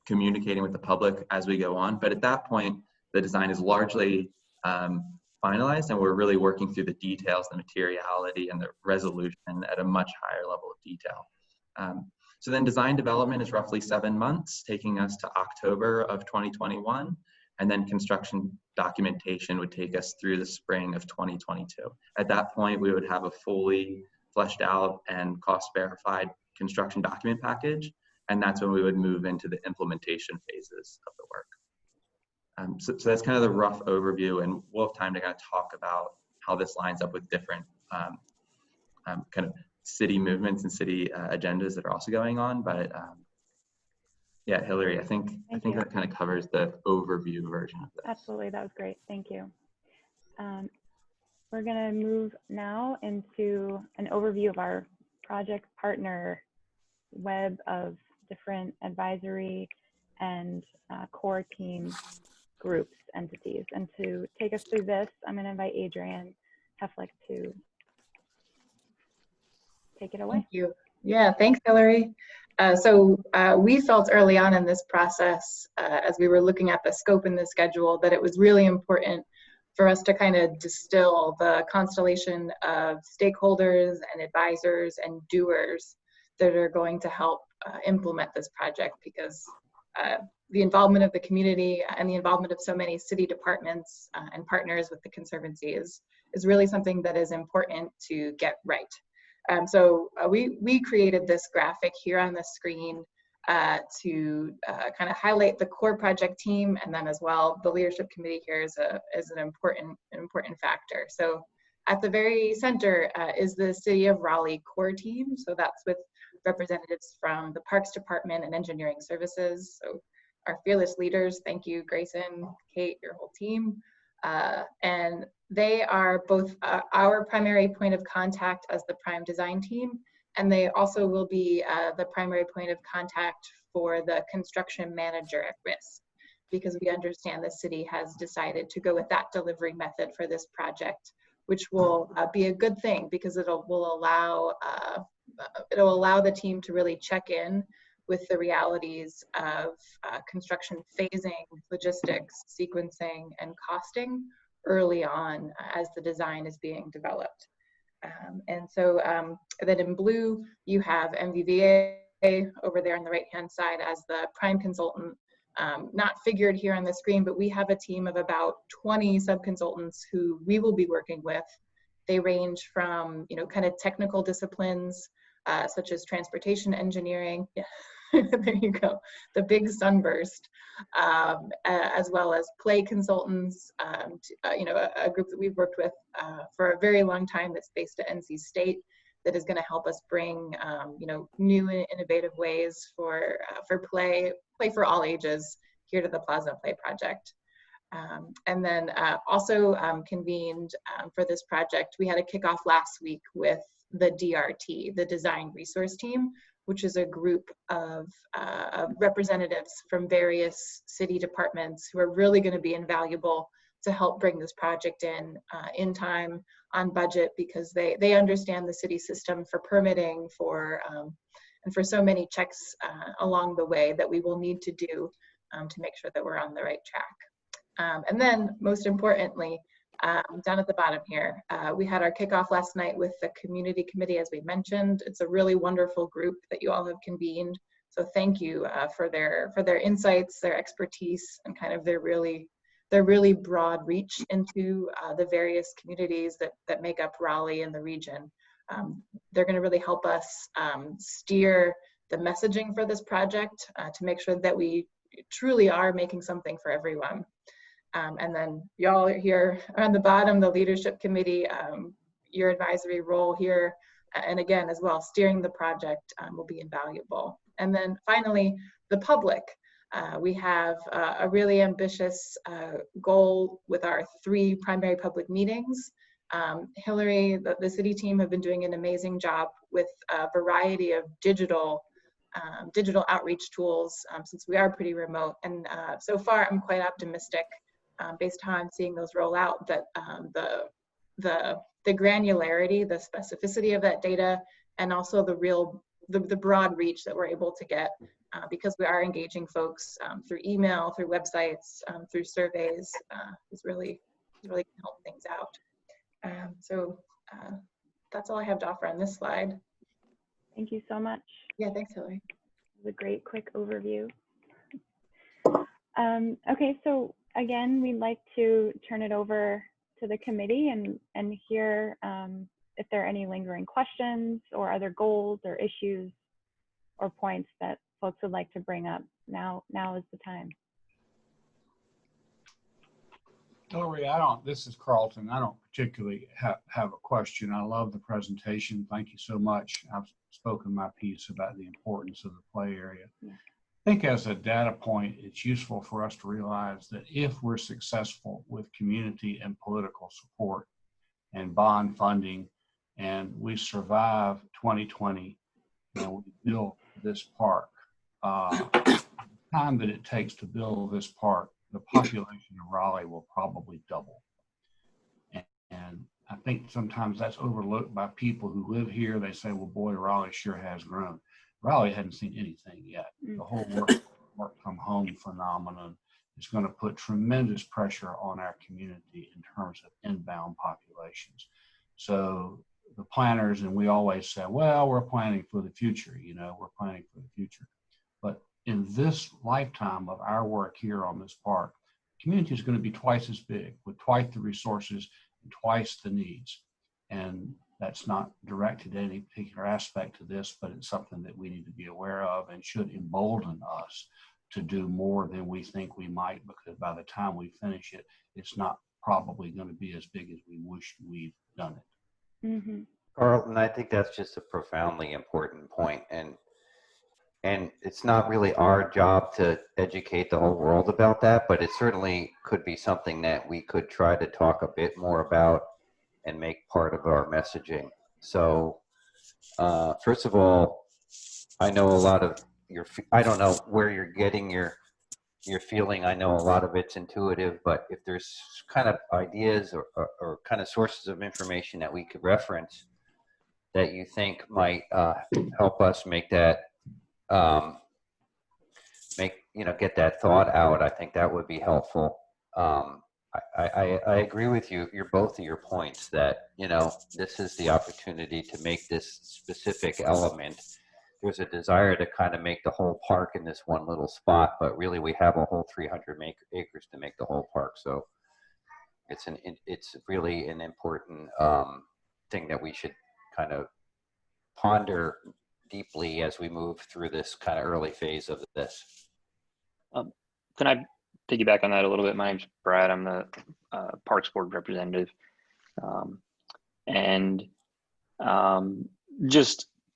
communicating with the public as we go on. But at that point, the design is largely finalized, and we're really working through the details, the materiality, and the resolution at a much higher level of detail. So then design development is roughly 7 months, taking us to October of 2021. And then construction documentation would take us through the spring of 2022. At that point, we would have a fully fleshed out and cost verified construction document package. And that's when we would move into the implementation phases of the work. So that's kind of the rough overview, and we'll have time to kind of talk about how this lines up with different kind of city movements and city agendas that are also going on. But yeah, Hillary, I think that kind of covers the overview version of this. Absolutely, that was great. Thank you. We're going to move now into an overview of our project partner web of different advisory and core team groups, entities. And to take us through this, I'm going to invite Adrienne Heflick to take it away. Thank you. Yeah, thanks, Hillary. So we felt early on in this process, as we were looking at the scope and the schedule, that it was really important for us to kind of distill the constellation of stakeholders and advisors and doers that are going to help implement this project, because the involvement of the community and the involvement of so many city departments and partners with the Conservancy is really something that is important to get right. So we created this graphic here on the screen to kind of highlight the core project team, and then as well the leadership committee here is an important factor. So at the very center is the City of Raleigh core team. So that's with representatives from the Parks Department and Engineering Services. So our fearless leaders, thank you, Grayson, Kate, your whole team. And they are both our primary point of contact as the prime design team, and they also will be the primary point of contact for the construction manager at risk, because we understand the city has decided to go with that delivery method for this project, which will be a good thing, because it'll allow the team to really check in with the realities of construction phasing, logistics, sequencing, and costing early on as the design is being developed. And so then in blue, you have MVVA over there on the right-hand side as the prime consultant, not figured here on the screen, but we have a team of about 20 sub-consultants who we will be working with. They range from, kind of technical disciplines, such as transportation engineering, there you go, the big sunburst, as well as play consultants, a group that we've worked with for a very long time that's based at NC State, that is going to help us bring, new and innovative ways for play for all ages here to the Plaza Play Project. And then also convened for this project, we had a kickoff last week with the DRT, the Design Resource Team, which is a group of representatives from various city departments who are really going to be invaluable help bring this project in time, on budget, because they understand the city system for permitting, and for so many checks along the way that we will need to do to make sure that we're on the right track. And then most importantly, down at the bottom here, we had our kickoff last night with the community committee, as we mentioned. It's a really wonderful group that you all have convened. So thank you for their insights, their expertise, and kind of their really broad reach into the various communities that make up Raleigh and the region. They're going to really help us steer the messaging for this project to make sure that we truly are making something for everyone. And then y'all here on the bottom, the leadership committee, your advisory role here, and again, as well, steering the project will be invaluable. And then finally, the public. We have a really ambitious goal with our 3 primary public meetings. Hillary, the city team have been doing an amazing job with a variety of digital outreach tools since we are pretty remote. And so far, I'm quite optimistic based on how I'm seeing those roll out, that the granularity, the specificity of that data, and also the broad reach that we're able to get because we are engaging folks through email, through websites, through surveys, is really can help things out. So that's all I have to offer on this slide. Thank you so much. Yeah, thanks, Hillary. It was a great quick overview. Okay, so again, we'd like to turn it over to the committee and hear if there are any lingering questions or other goals or issues or points that folks would like to bring up. Now is the time. Hillary, this is Carlton. I don't particularly have a question. I love the presentation. Thank you so much. I've spoken my piece about the importance of the play area. Yeah. I think as a data point, it's useful for us to realize that if we're successful with community and political support and bond funding, and we survive 2020 and we build this park, the time that it takes to build this park, the population of Raleigh will probably double. And I think sometimes that's overlooked by people who live here. They say, well, boy, Raleigh sure has grown. Raleigh hadn't seen anything yet. The whole work from home phenomenon is going to put tremendous pressure on our community in terms of inbound populations. So the planners, and we always say, well, we're planning for the future, we're planning for the future. But in this lifetime of our work here on this park, the community is going to be twice as big with twice the resources and twice the needs. And that's not directed at any particular aspect to this, but it's something that we need to be aware of and should embolden us to do more than we think we might, because by the time we finish it, it's not probably going to be as big as we wish we'd done it. Mm-hmm. Carlton, I think that's just a profoundly important point. And it's not really our job to educate the whole world about that, but it certainly could be something that we could try to talk a bit more about and make part of our messaging. So first of all, I know a lot of I don't know where you're getting your feeling. I know a lot of it's intuitive, but if there's kind of ideas or kind of sources of information that we could reference that you think might help us make that, get that thought out, I think that would be helpful. I agree with you, both of your points that, this is the opportunity to make this specific element. There's a desire to kind of make the whole park in this one little spot, but really we have a whole 300 acres to make the whole park. So it's really an important thing that we should kind of ponder deeply as we move through this kind of early phase of this. Can I piggyback on that a little bit? My name's Brad. I'm the Parks Board representative.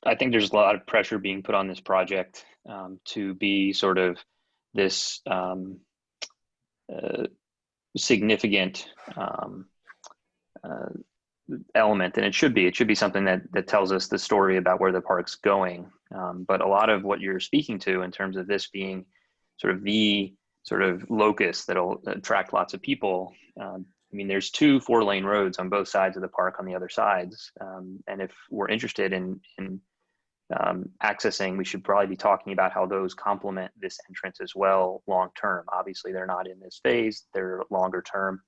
I think there's a lot of pressure being put on this project to be sort of this significant element, and it should be something that tells us the story about where the park's going. But a lot of what you're speaking to in terms of this being sort of the sort of locus that'll attract lots of people. I mean, there's 2 4-lane roads on both sides of the park on the other sides. And if we're interested in accessing, we should probably be talking about how those complement this entrance as well long term. Obviously, they're not in this phase. They're longer term,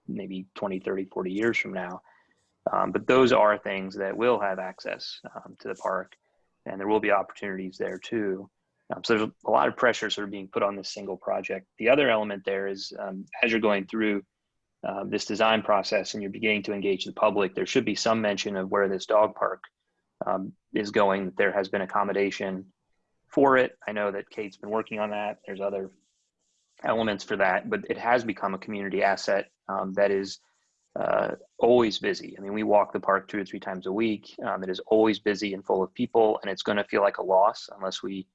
maybe 20, 30, 40 years from now. But those are things that will have access to the park, and there will be opportunities there too. So there's a lot of pressure sort of being put on this single project. The other element there is as you're going through this design process and you're beginning to engage the public, there should be some mention of where this dog park is going, that there has been accommodation for it. I know that Kate's been working on that. There's other elements for that, but it has become a community asset that is always busy. I mean, we walk the park 2 or 3 times a week. It is always busy and full of people, and it's going to feel like a loss unless we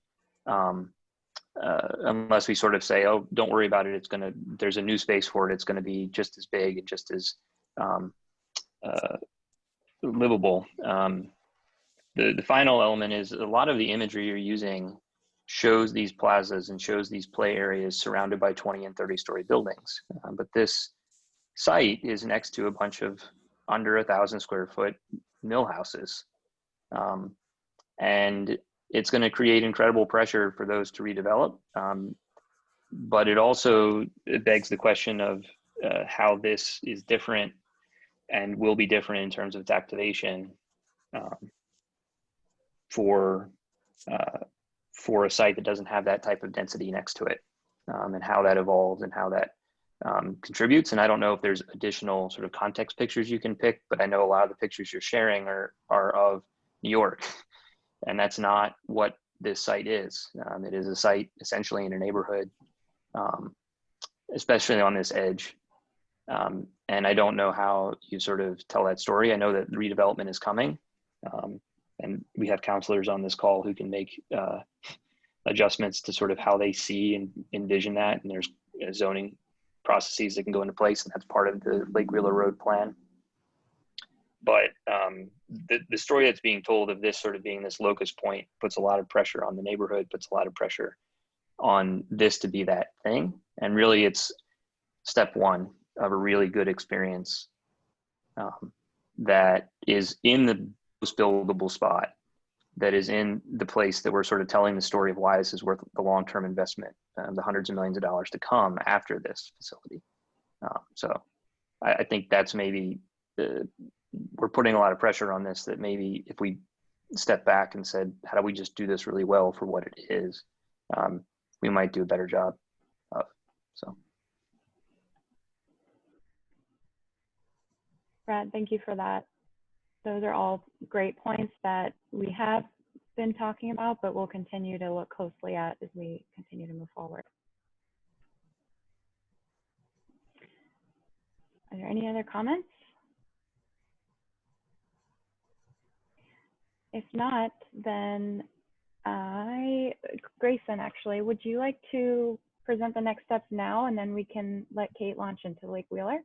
sort of say, oh, don't worry about it. There's a new space for it. It's going to be just as big and just as livable. The final element is a lot of the imagery you're using shows these plazas and shows these play areas surrounded by 20 and 30-story buildings. But this site is next to a bunch of under 1,000 square foot mill houses. And it's going to create incredible pressure for those to redevelop. But it begs the question of how this is different and will be different in terms of its activation for a site that doesn't have that type of density next to it, and how that evolves and how that contributes. And I don't know if there's additional sort of context pictures you can pick, but I know a lot of the pictures you're sharing are of New York, and that's not what this site is. It is a site essentially in a neighborhood, especially on this edge. And I don't know how you sort of tell that story. I know that redevelopment is coming, and we have counselors on this call who can make adjustments to sort of how they see and envision that. And there's zoning processes that can go into place, and that's part of the Lake Wheeler Road plan. But the story that's being told of this sort of being this locus point puts a lot of pressure on the neighborhood, puts a lot of pressure on this to be that thing. And really it's step one of a really good experience that is in the most buildable spot, that is in the place that we're sort of telling the story of why this is worth the long-term investment, the hundreds of millions of dollars to come after this facility. So I think that's maybe, we're putting a lot of pressure on this, that maybe if we step back and said, how do we just do this really well for what it is, we might do a better job of, so. Brad, thank you for that. Those are all great points that we have been talking about, but we'll continue to look closely at as we continue to move forward. Are there any other comments? If not, then Grayson, actually, would you like to present the next steps now, and then we can let Kate launch into Lake Wheeler?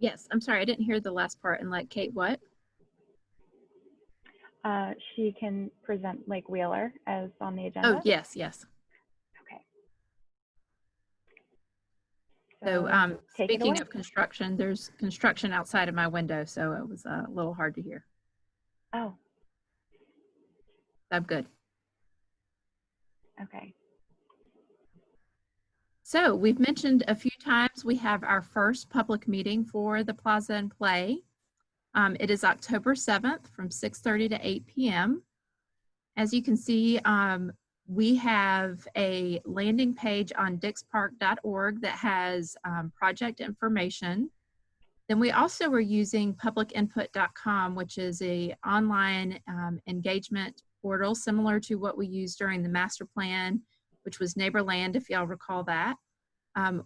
Yes, I'm sorry, I didn't hear the last part. And let Kate what? She can present Lake Wheeler as on the agenda. Oh, yes, yes. Okay. So take it speaking away. of construction, there's construction outside of my window, so it was a little hard to hear. Oh. I'm good. Okay. So we've mentioned a few times we have our first public meeting for the Plaza and Play. It is October 7th from 6:30 to 8 p.m. As you can see, we have a landing page on dixpark.org that has project information. Then we also were using publicinput.com, which is an online engagement portal similar to what we used during the master plan, which was Neighborland, if y'all recall that.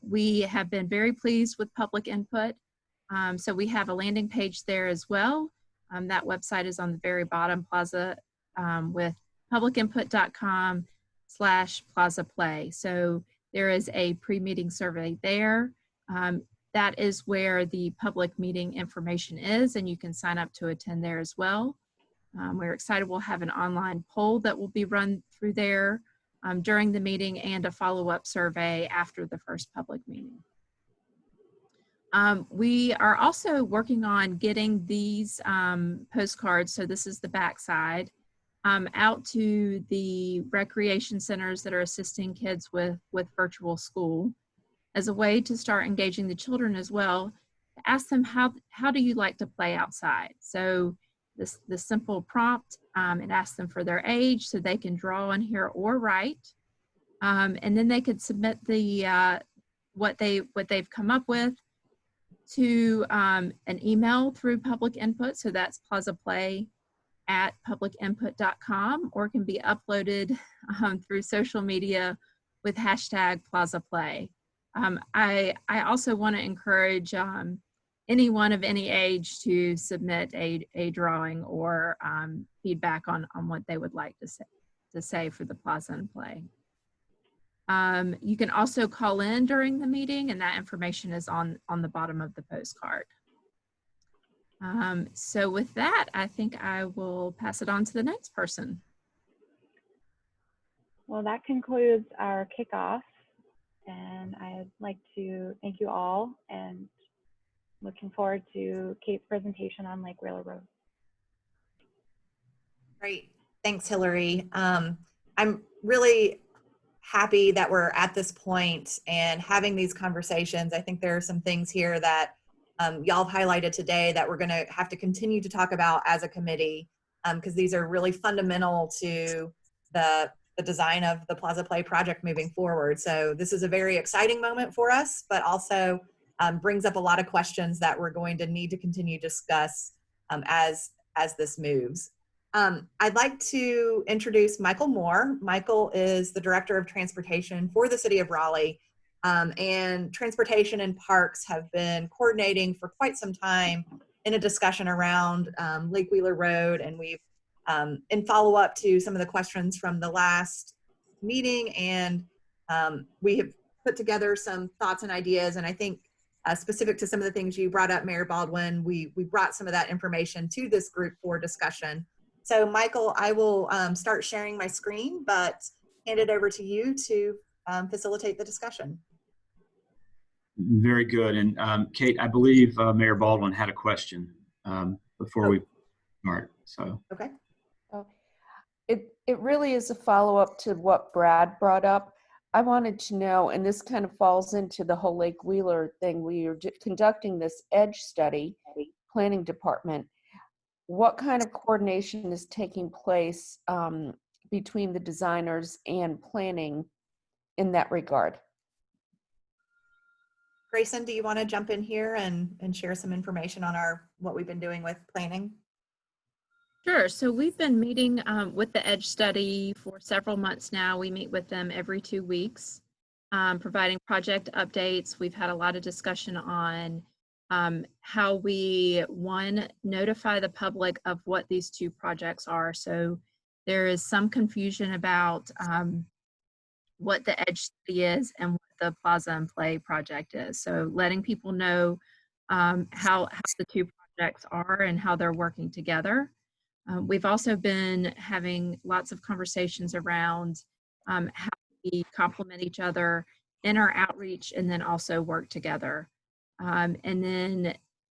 We have been very pleased with public input. So we have a landing page there as well. That website is on the very bottom, Plaza, with publicinput.com/Plaza Play. So there is a pre-meeting survey there. That is where the public meeting information is, and you can sign up to attend there as well. We're excited we'll have an online poll that will be run through there. during the meeting and a follow-up survey after the first public meeting. We are also working on getting these postcards, so this is the back side, out to the recreation centers that are assisting kids with virtual school as a way to start engaging the children as well, to ask them how do you like to play outside? So the simple prompt, it asks them for their age so they can draw on here or write. And then they could submit the what they've come up with to an email through public input. So that's plazaplay@publicinput.com, or can be uploaded through social media with hashtag plazaplay. I also want to encourage anyone of any age to submit a drawing or feedback on what they would like to say for the Plaza and Play. You can also call in during the meeting, and that information is on the bottom of the postcard. So with that, I think I will pass it on to the next person. Well, that concludes our kickoff, and I'd like to thank you all, and looking forward to Kate's presentation on Lake Wheeler Road. Great, thanks, Hillary. I'm really happy that we're at this point and having these conversations. I think there are some things here that y'all have highlighted today that we're going to have to continue to talk about as a committee, because these are really fundamental to the design of the Plaza Play project moving forward. So this is a very exciting moment for us, but also brings up a lot of questions that we're going to need to continue to discuss as this moves. I'd like to introduce Michael Moore. Michael is the Director of Transportation for the City of Raleigh, and Transportation and Parks have been coordinating for quite some time in a discussion around Lake Wheeler Road, and we've in follow-up to some of the questions from the last meeting, and we have put together some thoughts and ideas, and I think specific to some of the things you brought up, Mayor Baldwin, we brought some of that information to this group for discussion. So Michael, I will start sharing my screen, but hand it over to you to facilitate the discussion. Very good. And Kate, I believe Mayor Baldwin had a question before we start. So. Okay. It really is a follow-up to what Brad brought up. I wanted to know, and this kind of falls into the whole Lake Wheeler thing, we are conducting this EDGE study, planning department. What kind of coordination is taking place between the designers and planning in that regard? Grayson, do you want to jump in here and share some information on what we've been doing with planning? Sure. So we've been meeting with the EDGE study for several months now. We meet with them every 2 weeks, providing project updates. We've had a lot of discussion on how we, one, notify the public of what these two projects are. So there is some confusion about what the EDGE study is and what the Plaza and Play project is. So letting people know how the two projects are and how they're working together. We've also been having lots of conversations around how we complement each other in our outreach and then also work together. And then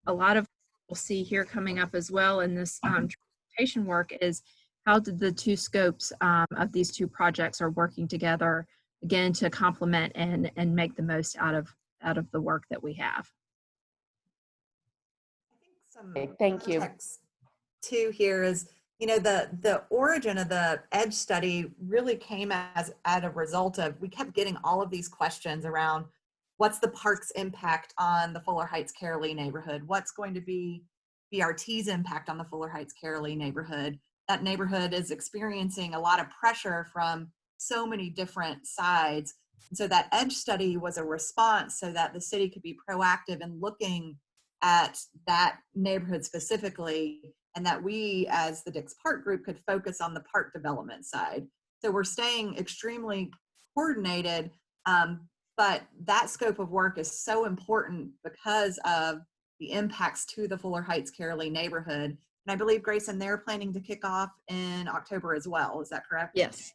a lot of what we'll see here coming up as well in this transportation work is how did the two scopes of these two projects are working together, again, to complement and make the most out of the work that we have. Thank you. Too here is, you know, the origin of the EDGE study really came as a result of, we kept getting all of these questions around what's the park's impact on the Fuller Heights Carolee neighborhood? What's going to be BRT's impact on the Fuller Heights Carolee neighborhood? That neighborhood is experiencing a lot of pressure from so many different sides. And so that EDGE study was a response so that the city could be proactive in looking at that neighborhood specifically, and that we as the Dix Park group could focus on the park development side. So we're staying extremely coordinated, but that scope of work is so important because of the impacts to the Fuller Heights Carolee neighborhood. And I believe, Grayson, they're planning to kick off in October as well. Is that correct? Yes.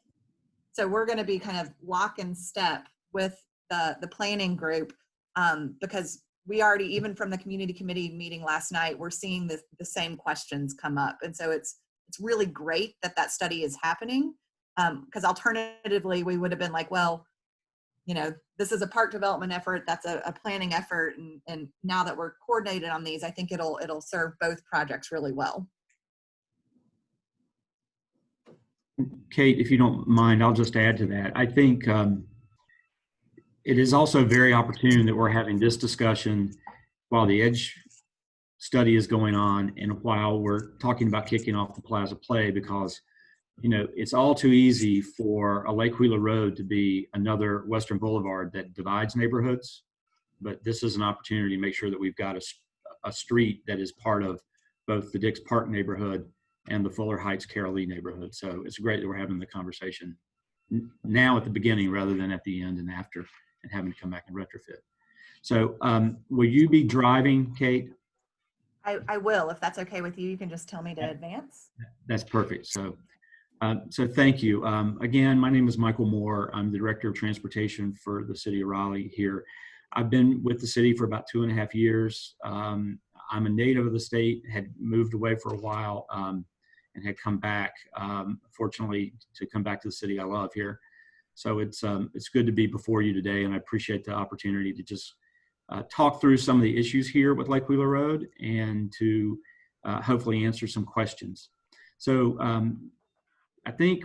So we're going to be kind of lock in step with the planning group, because we already, even from the community committee meeting last night, we're seeing the same questions come up. And so it's really great that that study is happening, because alternatively we would have been like, well, you know, this is a park development effort, that's a planning effort, and now that we're coordinated on these, I think it'll serve both projects really well. Kate, if you don't mind, I'll just add to that. I think it is also very opportune that we're having this discussion while the EDGE study is going on and while we're talking about kicking off the Plaza Play, because, you know, it's all too easy for a Lake Wheeler Road to be another Western Boulevard that divides neighborhoods. But this is an opportunity to make sure that we've got a street that is part of both the Dix Park neighborhood and the Fuller Heights Carol Lee neighborhood. So it's great that we're having the conversation now at the beginning rather than at the end and after, and having to come back and retrofit. So will you be driving, Kate? I will, if that's okay with you. You can just tell me to advance. That's perfect. So thank you. Again, my name is Michael Moore. I'm the Director of Transportation for the City of Raleigh here. I've been with the city for about 2.5 years. I'm a native of the state, had moved away for a while, and had come back, fortunately, to come back to the city I love here. So it's good to be before you today, and I appreciate the opportunity to just talk through some of the issues here with Lake Wheeler Road and to hopefully answer some questions. So I think,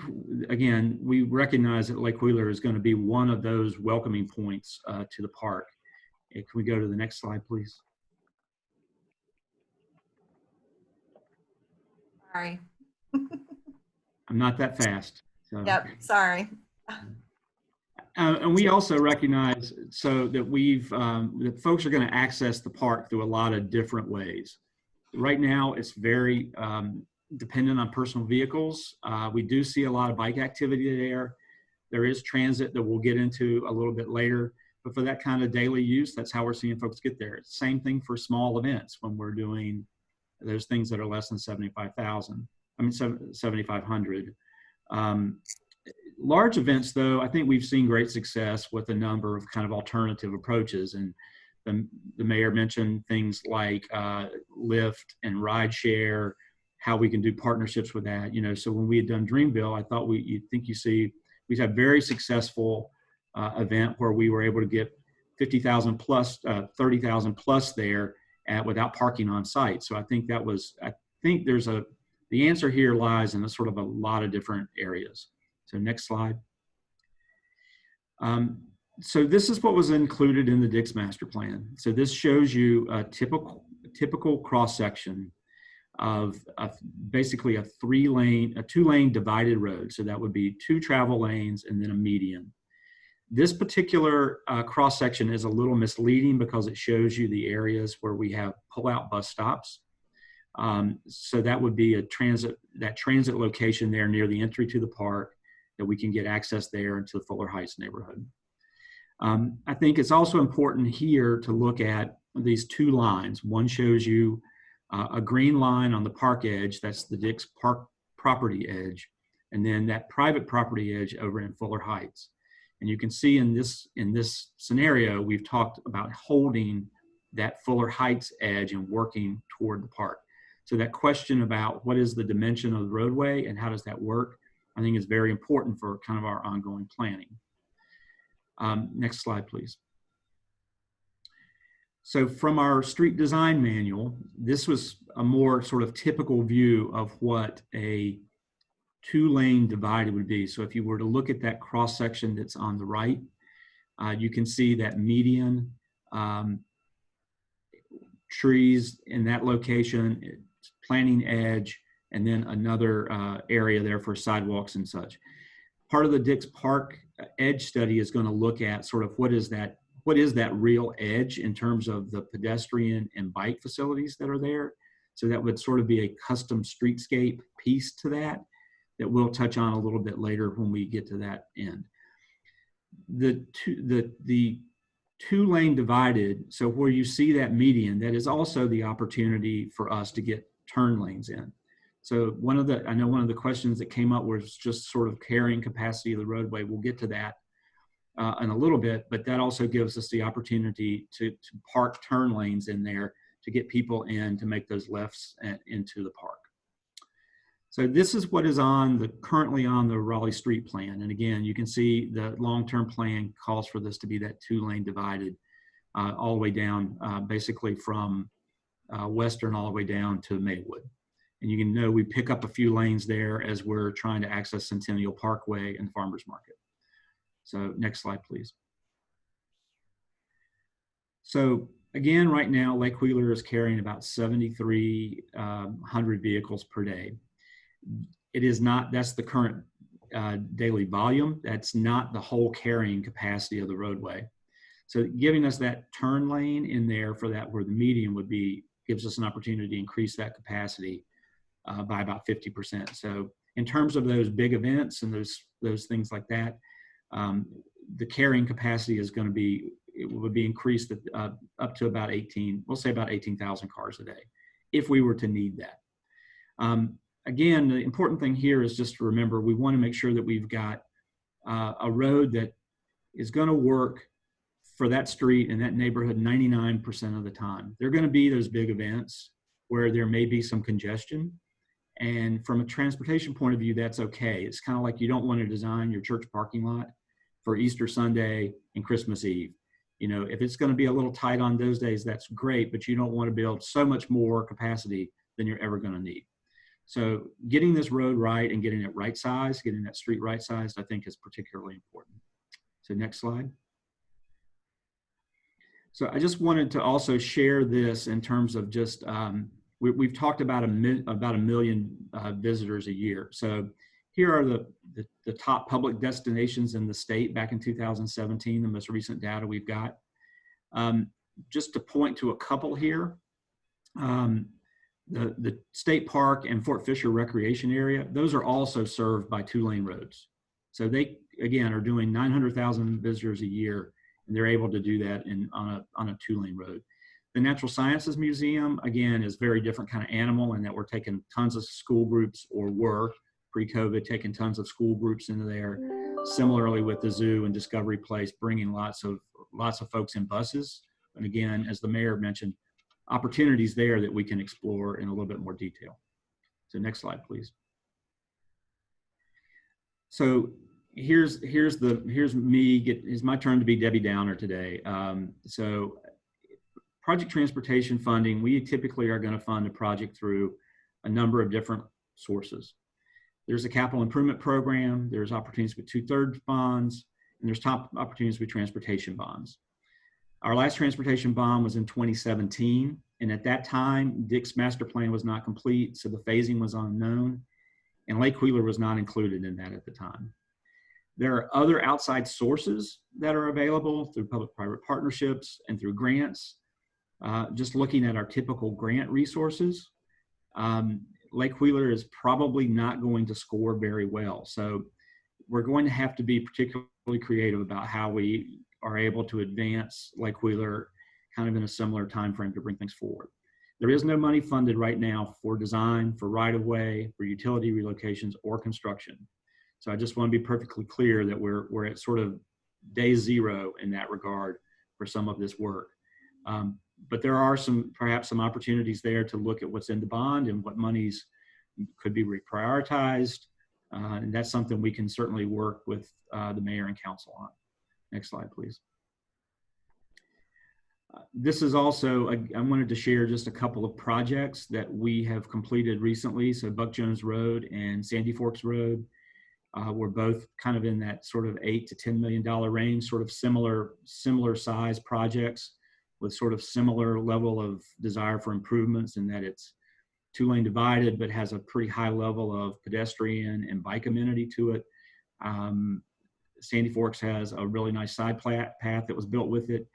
again, we recognize that Lake Wheeler is going to be one of those welcoming points to the park. Can we go to the next slide, please? Sorry. I'm not that fast. So. Yep, sorry. And we also recognize so that that folks are going to access the park through a lot of different ways. Right now, it's very dependent on personal vehicles. We do see a lot of bike activity there. There is transit that we'll get into a little bit later, but for that kind of daily use, that's how we're seeing folks get there. Same thing for small events when we're doing those things that are less than 7,500. Large events, though, I think we've seen great success with a number of kind of alternative approaches. And the mayor mentioned things like Lyft and rideshare, how we can do partnerships with that. You know, so when we had done Dreamville, I thought we'd had a very successful event where we were able to get 50,000 plus, 30,000 plus there without parking on site. So I think the answer here lies in a sort of a lot of different areas. So next slide. So this is what was included in the Dix Master Plan. So this shows you a typical cross section of basically a two-lane divided road. So that would be 2 travel lanes and then a median. This particular cross section is a little misleading because it shows you the areas where we have pull-out bus stops. So that would be that transit location there near the entry to the park, that we can get access there into the Fuller Heights neighborhood. I think it's also important here to look at these 2 lines. One shows you a green line on the park edge, that's the Dix Park property edge, and then that private property edge over in Fuller Heights. And you can see in this scenario, we've talked about holding that Fuller Heights edge and working toward the park. So that question about what is the dimension of the roadway and how does that work, I think is very important for kind of our ongoing planning. Next slide, please. So from our street design manual, this was a more sort of typical view of what a 2-lane divided would be. So if you were to look at that cross section that's on the right, you can see that median, trees in that location, planting edge, and then another area there for sidewalks and such. Part of the Dix Park edge study is going to look at sort of what is that real edge in terms of the pedestrian and bike facilities that are there. So that would sort of be a custom streetscape piece to that we'll touch on a little bit later when we get to that end. The 2-lane divided, so where you see that median, that is also the opportunity for us to get turn lanes in. So I know one of the questions that came up was just sort of carrying capacity of the roadway. We'll get to that in a little bit, but that also gives us the opportunity to park turn lanes in there to get people in to make those lefts into the park. So this is what is currently on the Raleigh Street Plan. And again, you can see the long-term plan calls for this to be that 2-lane divided all the way down, basically from Western all the way down to Maywood. And you can know we pick up a few lanes there as we're trying to access Centennial Parkway and Farmers Market. So next slide, please. So again, right now, Lake Wheeler is carrying about 7,300 vehicles per day. It is not, that's the current daily volume. That's not the whole carrying capacity of the roadway. So giving us that turn lane in there for that where the median would be, gives us an opportunity to increase that capacity by about 50%. So in terms of those big events and those things like that, the carrying capacity is going to be, it would be increased up to about 18,000 cars a day if we were to need that. Again, the important thing here is just to remember, we want to make sure that we've got a road that is going to work for that street and that neighborhood 99% of the time. There are going to be those big events where there may be some congestion. And from a transportation point of view, that's okay. It's kind of like you don't want to design your church parking lot for Easter Sunday and Christmas Eve. You know, if it's going to be a little tight on those days, that's great, but you don't want to build so much more capacity than you're ever going to need. So getting this road right and getting it right sized, getting that street right sized, I think is particularly important. So next slide. So I just wanted to also share this in terms of just, we've talked about a million visitors a year. So here are the top public destinations in the state back in 2017, the most recent data we've got. Just to point to a couple here, the state park and Fort Fisher recreation area, those are also served by 2-lane roads. So they, again, are doing 900,000 visitors a year, and they're able to do that on a 2-lane road. The Natural Sciences Museum, again, is a very different kind of animal in that we're taking tons of school groups, or were pre-COVID taking tons of school groups into there. Similarly with the zoo and Discovery Place, bringing lots of folks in buses. And again, as the mayor mentioned, opportunities there that we can explore in a little bit more detail. So next slide, please. So here's me. It's my turn to be Debbie Downer today. So project transportation funding, we typically are going to fund a project through a number of different sources. There's a capital improvement program, there's opportunities with 2/3 bonds, and there's top opportunities with transportation bonds. Our last transportation bond was in 2017, and at that time, Dix master plan was not complete, so the phasing was unknown, and Lake Wheeler was not included in that at the time. There are other outside sources that are available through public-private partnerships and through grants. Just looking at our typical grant resources, Lake Wheeler is probably not going to score very well. So we're going to have to be particularly creative about how we are able to advance Lake Wheeler kind of in a similar time frame to bring things forward. There is no money funded right now for design, for right-of-way, for utility relocations, or construction. So I just want to be perfectly clear that we're at sort of day zero in that regard for some of this work. But there are perhaps some opportunities there to look at what's in the bond and what monies could be reprioritized. And that's something we can certainly work with the mayor and council on. Next slide, please. This is also, I wanted to share just a couple of projects that we have completed recently. So Buck Jones Road and Sandy Forks Road were both kind of in that sort of $8 to $10 million range, sort of similar size projects with sort of similar level of desire for improvements, in that it's 2-lane divided, but has a pretty high level of pedestrian and bike amenity to it. Sandy Forks has a really nice side path that was built with it.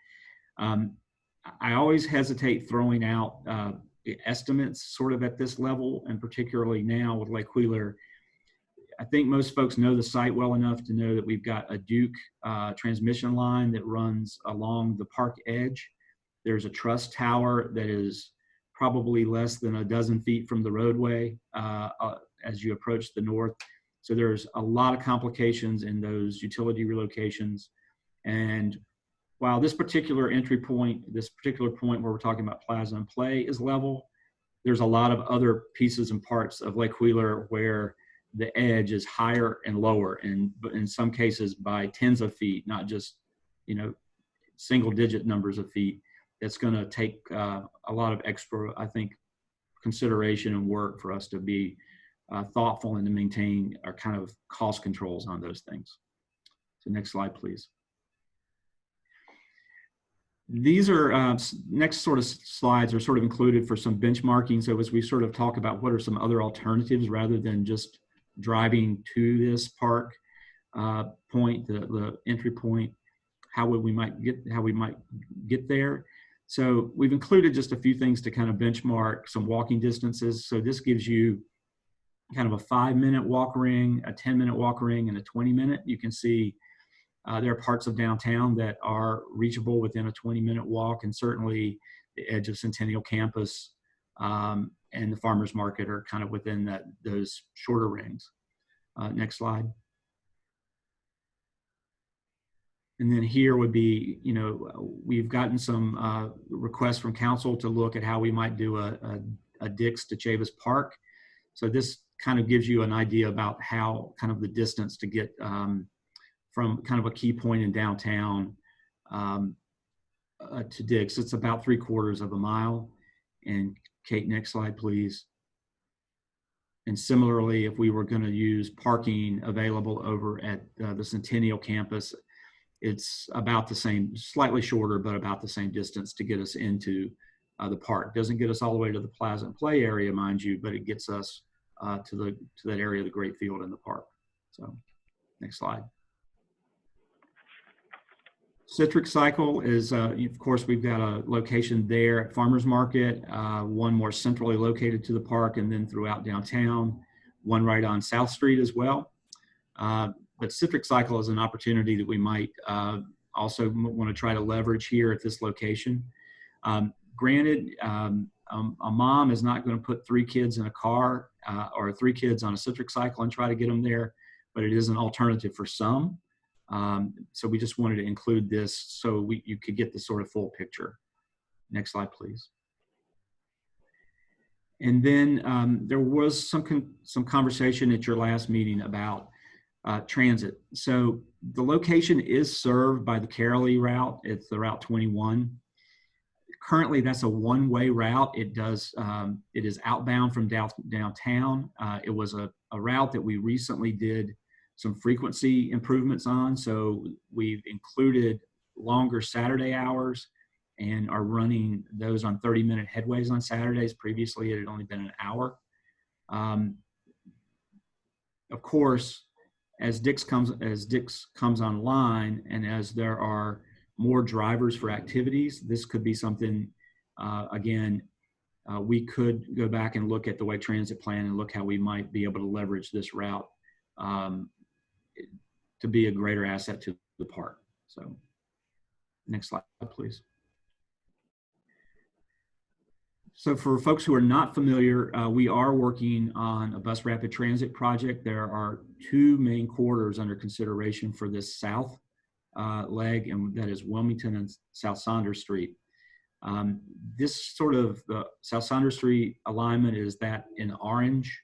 I always hesitate throwing out estimates sort of at this level, and particularly now with Lake Wheeler. I think most folks know the site well enough to know that we've got a Duke transmission line that runs along the park edge. There's a truss tower that is probably less than a dozen feet from the roadway as you approach the north. So there's a lot of complications in those utility relocations. And while this particular entry point, this particular point where we're talking about Plaza and Play is level, there's a lot of other pieces and parts of Lake Wheeler where the edge is higher and lower, and in some cases by tens of feet, not just, you know, single digit numbers of feet. It's going to take a lot of extra, I think, consideration and work for us to be thoughtful and to maintain our kind of cost controls on those things. So next slide, please. These are next sort of slides are sort of included for some benchmarking. So as we sort of talk about what are some other alternatives rather than just driving to this park point, the entry point, how we might get there. So we've included just a few things to kind of benchmark some walking distances. So this gives you kind of a 5-minute walk ring, a 10-minute walk ring, and a 20-minute. You can see there are parts of downtown that are reachable within a 20-minute walk, and certainly the edge of Centennial Campus and the farmers market are kind of within those shorter rings. Next slide. And then here would be, you know, we've gotten some requests from council to look at how we might do a Dix to Chavis Park. So this kind of gives you an idea about how kind of the distance to get from kind of a key point in downtown to Dix. It's about 3/4 of a mile. And Kate, next slide, please. And similarly, if we were going to use parking available over at the Centennial Campus, it's about the same, slightly shorter, but about the same distance to get us into the park. Doesn't get us all the way to the Plaza and Play area, mind you, but it gets us to that area of the Great Field in the park. So next slide. Citric Cycle is, of course, we've got a location there at Farmers Market, one more centrally located to the park, and then throughout downtown, one right on South Street as well. But Citric Cycle is an opportunity that we might also want to try to leverage here at this location. Granted, a mom is not going to put 3 kids in a car or 3 kids on a Citric Cycle and try to get them there, but it is an alternative for some. So we just wanted to include this so you could get the sort of full picture. Next slide, please. And then there was some conversation at your last meeting about transit. So the location is served by the Carolee route. It's the Route 21. Currently, that's a one-way route. It is outbound from downtown. It was a route that we recently did some frequency improvements on. So we've included longer Saturday hours and are running those on 30-minute headways on Saturdays. Previously, it had only been an hour. Of course, as Dix comes online and as there are more drivers for activities, this could be something, again, we could go back and look at the Way Transit Plan and look how we might be able to leverage this route to be a greater asset to the park. So next slide, please. So for folks who are not familiar, we are working on a bus rapid transit project. There are 2 main corridors under consideration for this south leg, and that is Wilmington and South Saunders Street. This sort of the South Saunders Street alignment is that in orange,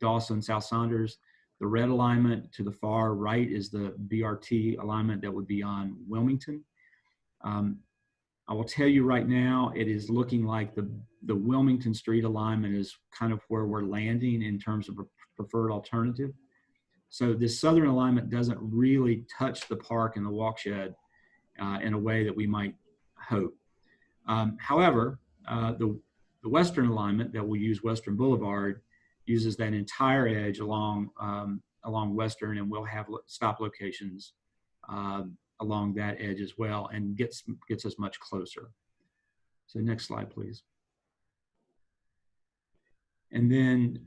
Dawson, South Saunders. The red alignment to the far right is the BRT alignment that would be on Wilmington. I will tell you right now, it is looking like the Wilmington Street alignment is kind of where we're landing in terms of a preferred alternative. So this southern alignment doesn't really touch the park and the walkshed in a way that we might hope. However, the western alignment that will use Western Boulevard uses that entire edge along Western, and we'll have stop locations along that edge as well, and gets us much closer. So next slide, please. And then,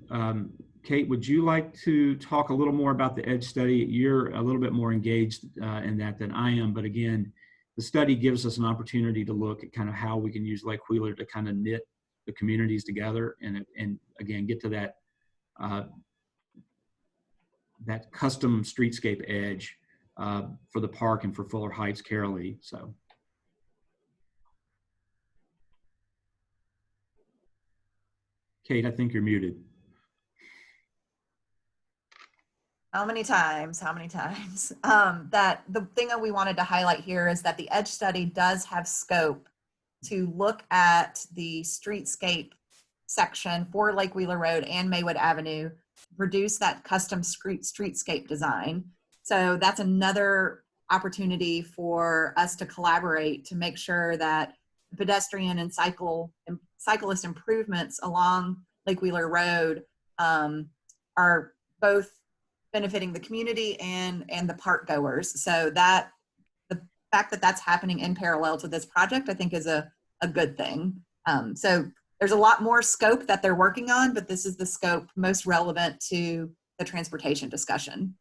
Kate, would you like to talk a little more about the edge study? You're a little bit more engaged in that than I am, but again, the study gives us an opportunity to look at kind of how we can use Lake Wheeler to kind of knit the communities together and again, get to that, that custom streetscape edge for the park and for Fuller Heights, Carolee. So. Kate, I think you're muted. How many times? How many times? That the thing that we wanted to highlight here is that the EDGE study does have scope to look at the streetscape section for Lake Wheeler Road and Maywood Avenue, reduce that custom streetscape design. So that's another opportunity for us to collaborate to make sure that pedestrian and cyclist improvements along Lake Wheeler Road are both benefiting the community and the park goers. So that the fact that that's happening in parallel to this project, I think is a good thing. So there's a lot more scope that they're working on, but this is the scope most relevant to the transportation discussion.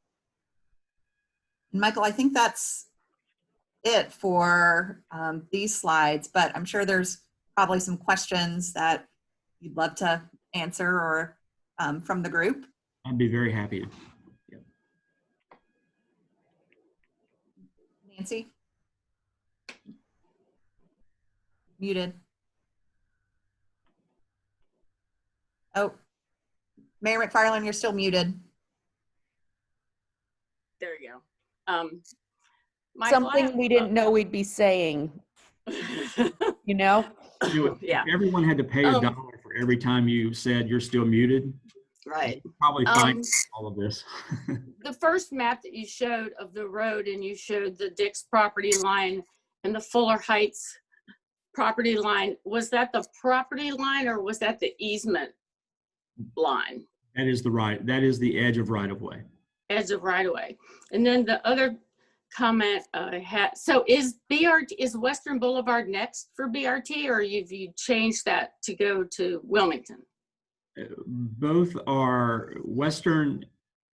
And Michael, I think that's it for these slides, but I'm sure there's probably some questions that you'd love to answer or from the group. I'd be very happy to. Yeah. Nancy? Muted. Oh, Mayor McFarland, you're still muted. There you go. Michael, Something we didn't know we'd be saying, you know? Yeah. If everyone had to pay $1 for every time you said you're still muted, right? Probably find all of this. The first map that you showed of the road, and you showed the Dix property line and the Fuller Heights property line, was that the property line or was that the easement line? That is the edge of right of way. Edge of right of way. And then the other comment I had, so is Western Boulevard next for BRT, or have you changed that to go to Wilmington? Both are Western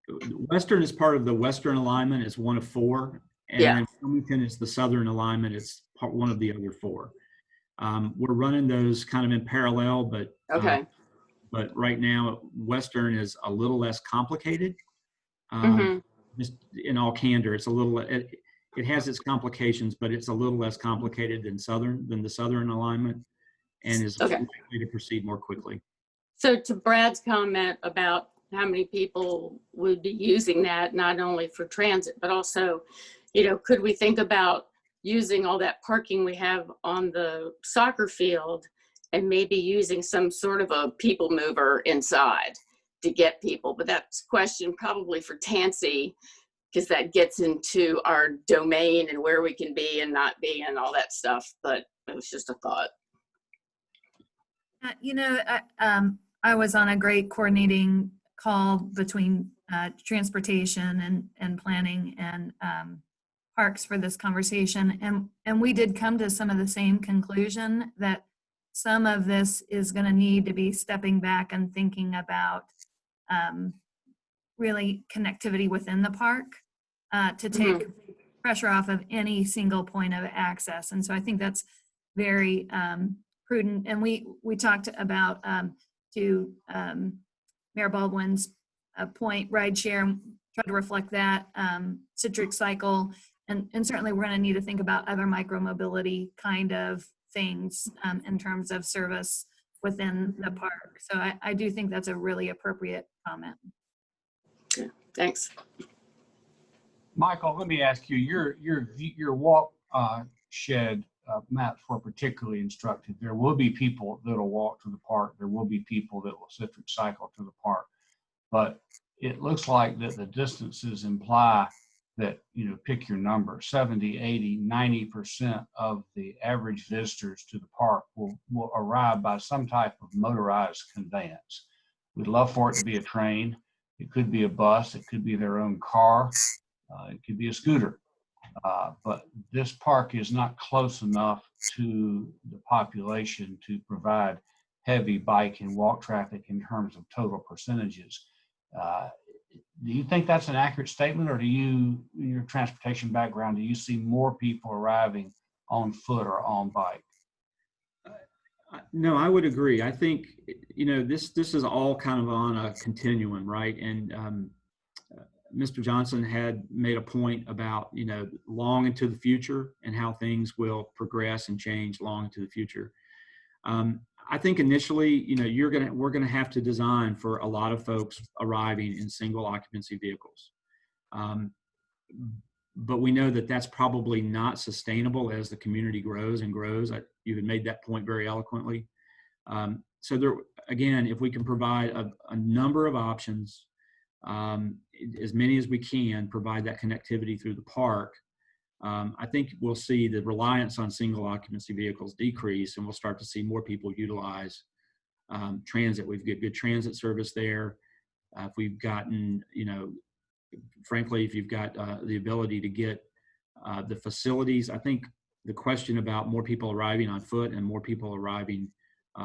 is part of the Western alignment. It's one of 4, and then Wilmington is the Southern alignment. It's one of the other 4. We're running those kind of in parallel, but okay. But right now, Western is a little less complicated. Just in all candor, it's a little. It has its complications, but it's a little less complicated than the Southern alignment, and is likely to proceed more quickly. So to Brad's comment about how many people would be using that, not only for transit, but also, could we think about using all that parking we have on the soccer field and maybe using some sort of a people mover inside to get people? But that's a question probably for Tansy, because that gets into our domain and where we can be and not be and all that stuff. But it was just a thought. I was on a great coordinating call between transportation and planning and parks for this conversation. And we did come to some of the same conclusion that some of this is going to need to be stepping back and thinking about really connectivity within the park to take pressure off of any single point of access. And so I think that's very prudent. And we talked about to Mayor Baldwin's point, rideshare, and try to reflect that, Citrix cycle. And certainly we're going to need to think about other micro-mobility kind of things in terms of service within the park. So I do think that's a really appropriate comment. Yeah, thanks. Michael, let me ask you, your walk shed maps were particularly instructive. There will be people that'll walk to the park. There will be people that will Citrix cycle to the park. But it looks like that the distances imply that, pick your number, 70, 80, 90% of the average visitors to the park will arrive by some type of motorized conveyance. We'd love for it to be a train. It could be a bus. It could be their own car. It could be a scooter. But this park is not close enough to the population to provide heavy bike and walk traffic in terms of total percentages. Do you think that's an accurate statement, or do you, in your transportation background, do you see more people arriving on foot or on bike? No, I would agree. I think, you know, this is all kind of on a continuum, right? And Mr. Johnson had made a point about, you know, long into the future and how things will progress and change long into the future. I think initially, you know, we're gonna have to design for a lot of folks arriving in single occupancy vehicles. But we know that that's probably not sustainable as the community grows and grows. You had made that point very eloquently. So there, again, if we can provide a number of options, as many as we can, provide that connectivity through the park, I think we'll see the reliance on single occupancy vehicles decrease, and we'll start to see more people utilize transit. We've got good transit service there. If we've gotten, you know, frankly, if you've got the ability to get the facilities, I think the question about more people arriving on foot and more people arriving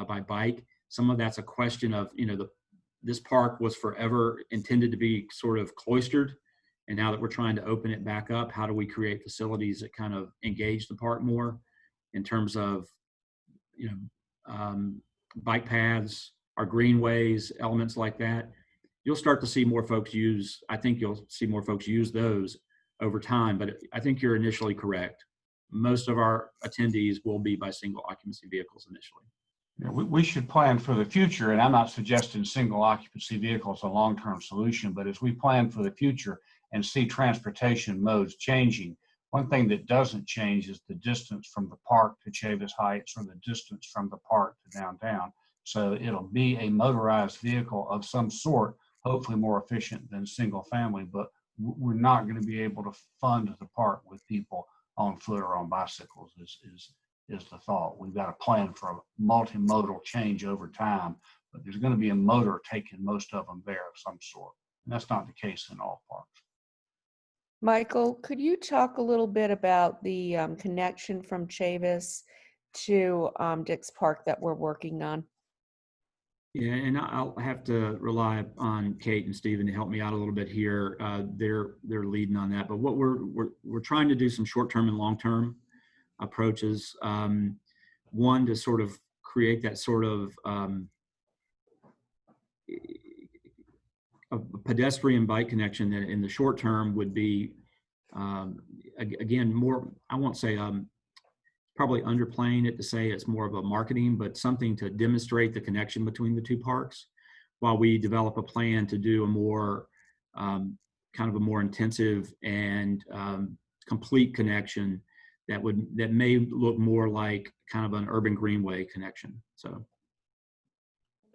by bike, some of that's a question of, you know, this park was forever intended to be sort of cloistered. And now that we're trying to open it back up, how do we create facilities that kind of engage the park more in terms of, you know, bike paths, our greenways, elements like that. You'll start to see more folks use, I think you'll see more folks use those over time, but I think you're initially correct. Most of our attendees will be by single occupancy vehicles initially. Yeah, we should plan for the future, and I'm not suggesting single occupancy vehicles a long-term solution, but as we plan for the future and see transportation modes changing, one thing that doesn't change is the distance from the park to Chavis Heights or the distance from the park to downtown. So it'll be a motorized vehicle of some sort, hopefully more efficient than single family, but we're not going to be able to fund the park with people on foot or on bicycles is the thought. We've got to plan for a multimodal change over time, but there's going to be a motor taking most of them there of some sort. And that's not the case in all parks. Michael, could you talk a little bit about the connection from Chavis to Dix Park that we're working on? Yeah, and I'll have to rely on Kate and Stephen to help me out a little bit here. They're leading on that, but what we're trying to do some short-term and long-term approaches. One, to sort of create that sort of a pedestrian bike connection that in the short term would be, again, more, I won't say probably underplaying it to say it's more of a marketing, but something to demonstrate the connection between the two parks while we develop a plan to do a more kind of a more intensive and complete connection that may look more like kind of an urban greenway connection. So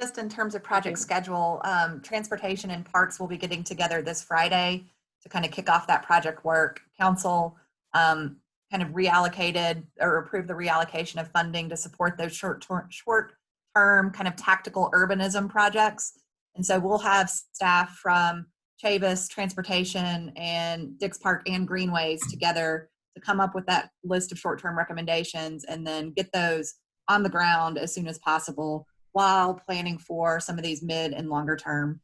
just in terms of project schedule, transportation and parks will be getting together this Friday to kind of kick off that project work. Council kind of reallocated or approved the reallocation of funding to support those short-term kind of tactical urbanism projects. And so we'll have staff from Chavis, Transportation, and Dix Park and Greenways together to come up with that list of short-term recommendations and then get those on the ground as soon as possible while planning for some of these mid and longer term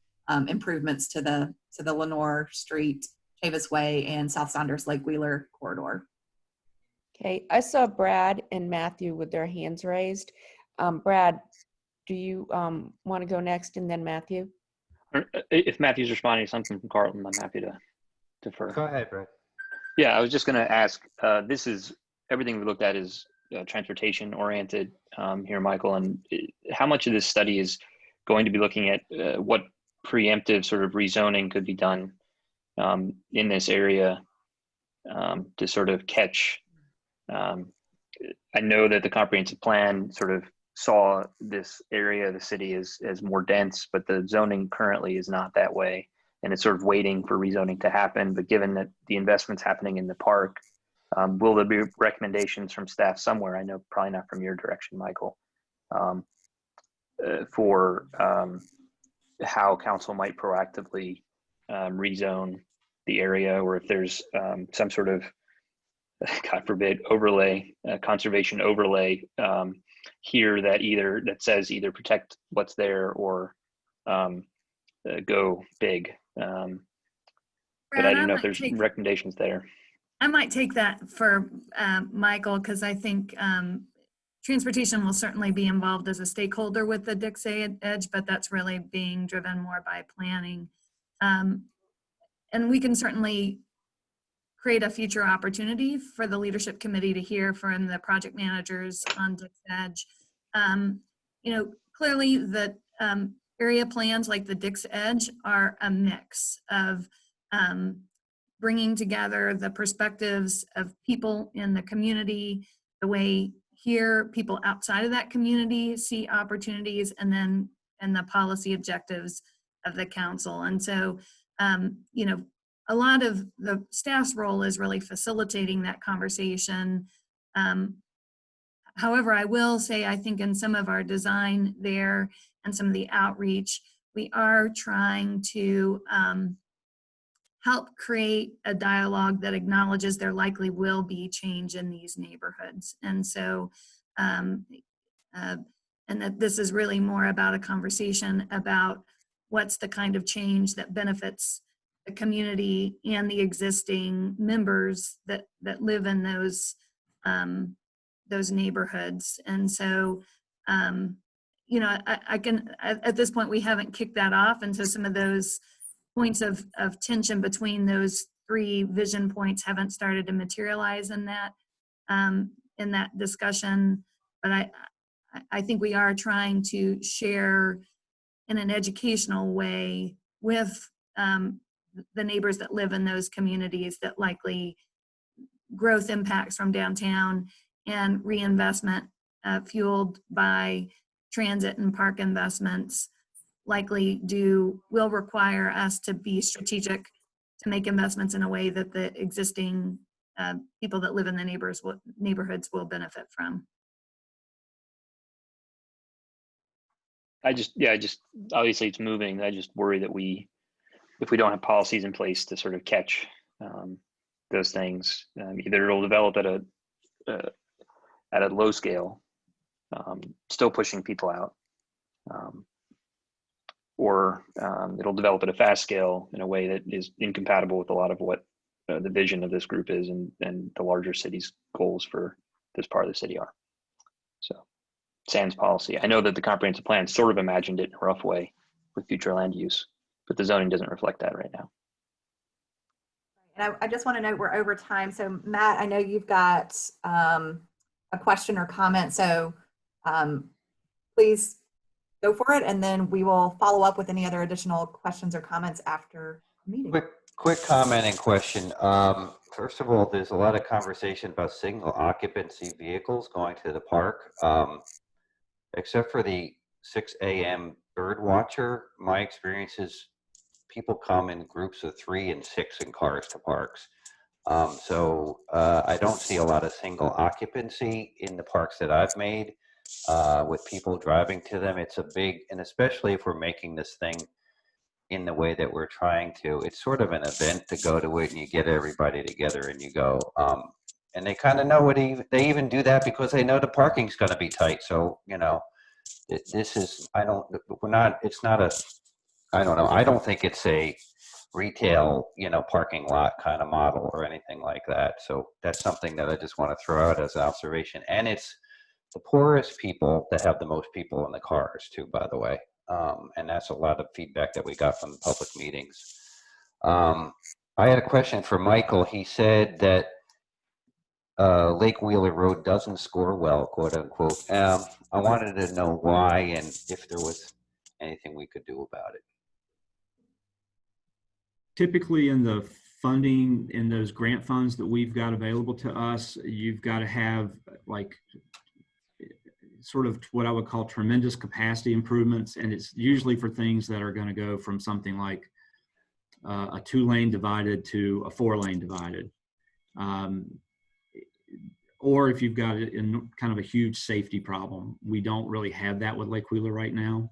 improvements to the Lenore Street, Chavis Way, and South Saunders Lake Wheeler corridor. Okay, I saw Brad and Matthew with their hands raised. Brad, do you want to go next and then Matthew? If Matthew's responding to something from Carlton, I'm happy to defer. Go ahead, Brad. Yeah, I was just going to ask, this is, everything we looked at is transportation oriented here, Michael, and how much of this study is going to be looking at what preemptive sort of rezoning could be done in this area to sort of catch, I know that the comprehensive plan sort of saw this area of the city as more dense, but the zoning currently is not that way. And it's sort of waiting for rezoning to happen. But given that the investment's happening in the park, will there be recommendations from staff somewhere? I know probably not from your direction, Michael, for how council might proactively rezone the area, or if there's some sort of, God forbid, overlay, conservation overlay here that says either protect what's there or go big. But I don't know if there's recommendations there. I might take that for Michael, because I think transportation will certainly be involved as a stakeholder with the Dix Edge, but that's really being driven more by planning. And we can certainly create a future opportunity for the leadership committee to hear from the project managers on Dix Edge. You know, clearly the area plans like the Dix Edge are a mix of bringing together the perspectives of people in the community, the way here people outside of that community see opportunities, and the policy objectives of the council. And so, you know, a lot of the staff's role is really facilitating that conversation. However, I will say, I think in some of our design there and some of the outreach, we are trying to help create a dialogue that acknowledges there likely will be change in these neighborhoods. And so, and that this is really more about a conversation about what's the kind of change that benefits the community and the existing members that live in those neighborhoods. And so, you know, I can, at this point, we haven't kicked that off. And so some of those points of tension between those three vision points haven't started to materialize in that discussion. But I think we are trying to share in an educational way with the neighbors that live in those communities that likely growth impacts from downtown and reinvestment fueled by transit and park investments likely will require us to be strategic to make investments in a way that the existing people that live in the neighborhoods will benefit from. I just obviously it's moving. I just worry that if we don't have policies in place to sort of catch those things, either it'll develop at a low scale, still pushing people out, or it'll develop at a fast scale in a way that is incompatible with a lot of what the vision of this group is and the larger city's goals for this part of the city are. So, sans policy. I know that the comprehensive plan sort of imagined it in a rough way with future land use, but the zoning doesn't reflect that right now. And I just want to note we're over time. So Matt, I know you've got a question or comment. So please go for it. And then we will follow up with any other additional questions or comments after the meeting. Quick comment and question. First of all, there's a lot of conversation about single occupancy vehicles going to the park. Except for the 6 a.m. bird watcher, my experience is people come in groups of 3 and 6 in cars to parks. So I don't see a lot of single occupancy in the parks that I've made with people driving to them. It's a big, and especially if we're making this thing in the way that we're trying to, it's sort of an event to go to it and you get everybody together and you go. And they kind of know they even do that because they know the parking's going to be tight. So, you know, this is, I don't think it's a retail, you know, parking lot kind of model or anything like that. So that's something that I just want to throw out as an observation. And it's the poorest people that have the most people in the cars too, by the way. And that's a lot of feedback that we got from the public meetings. I had a question for Michael. He said that Lake Wheeler Road doesn't score well, quote unquote. I wanted to know why and if there was anything we could do about it. Typically in the funding, in those grant funds that we've got available to us, you've got to have like sort of what I would call tremendous capacity improvements. And it's usually for things that are going to go from something like a 2-lane divided to a 4-lane divided. Or if you've got kind of a huge safety problem. We don't really have that with Lake Wheeler right now.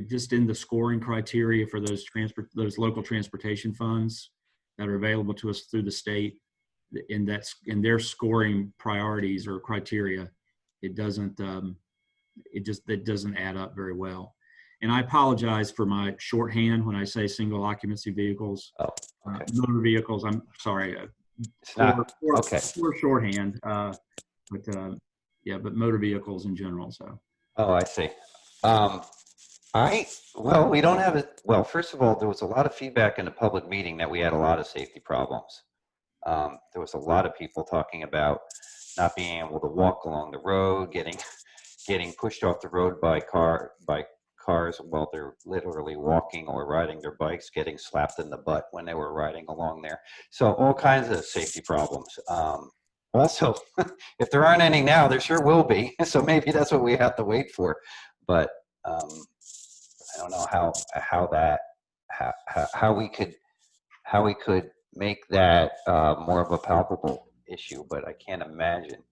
Just in the scoring criteria for those local transportation funds that are available to us through the state, in their scoring priorities or criteria, it doesn't add up very well. And I apologize for my shorthand when I say single occupancy vehicles, motor vehicles. I'm sorry. It's not okay. Poor shorthand. but yeah, but motor vehicles in general. So. Oh, I see. Well, we don't have it. Well, first of all, there was a lot of feedback in the public meeting that we had a lot of safety problems. There was a lot of people talking about not being able to walk along the road, getting pushed off the road by cars while they're literally walking or riding their bikes, getting slapped in the butt when they were riding along there. So all kinds of safety problems. Also, if there aren't any now, there sure will be. So maybe that's what we have to wait for. But I don't know how we could make that more of a palpable issue. But I can't imagine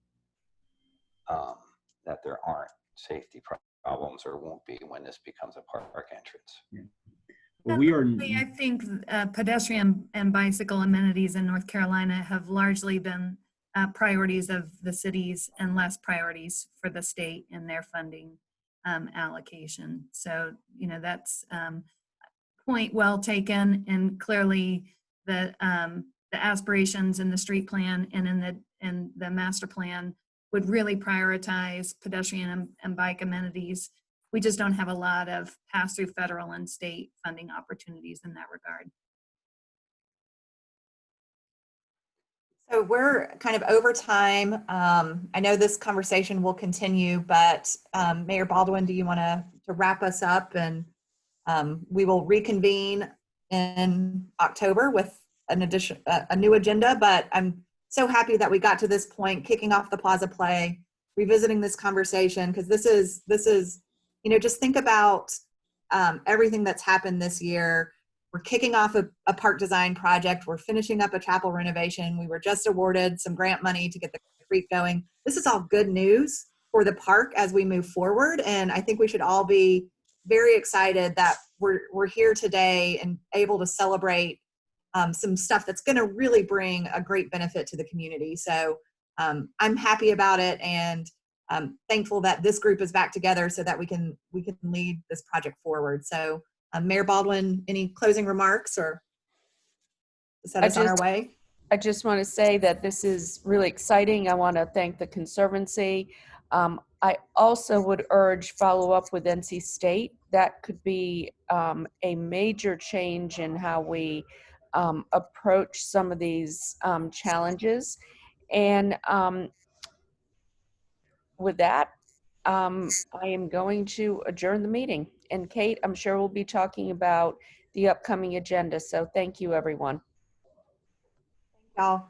that there aren't safety problems or won't be when this becomes a park entrance. Yeah. Well, we are. I think pedestrian and bicycle amenities in North Carolina have largely been priorities of the cities and less priorities for the state in their funding allocation. So, you know, that's point well taken, and clearly the aspirations in the street plan and in the master plan would really prioritize pedestrian and bike amenities. We just don't have a lot of pass-through federal and state funding opportunities in that regard. So we're kind of over time. I know this conversation will continue, but Mayor Baldwin, do you want to wrap us up? And we will reconvene in October with a new agenda, but I'm so happy that we got to this point, kicking off the Plaza Play, revisiting this conversation, because this is, you know, just think about everything that's happened this year. We're kicking off a park design project. We're finishing up a chapel renovation. We were just awarded some grant money to get the creek going. This is all good news for the park as we move forward. And I think we should all be very excited that we're here today and able to celebrate some stuff that's going to really bring a great benefit to the community. So I'm happy about it, and I'm thankful that this group is back together so that we can lead this project forward. So Mayor Baldwin, any closing remarks or to set us on our way? I just want to say that this is really exciting. I want to thank the Conservancy. I also would urge follow-up with NC State. That could be a major change in how we approach some of these challenges. And with that, I am going to adjourn the meeting. And Kate, I'm sure we'll be talking about the upcoming agenda. So thank you, everyone. Thank y'all.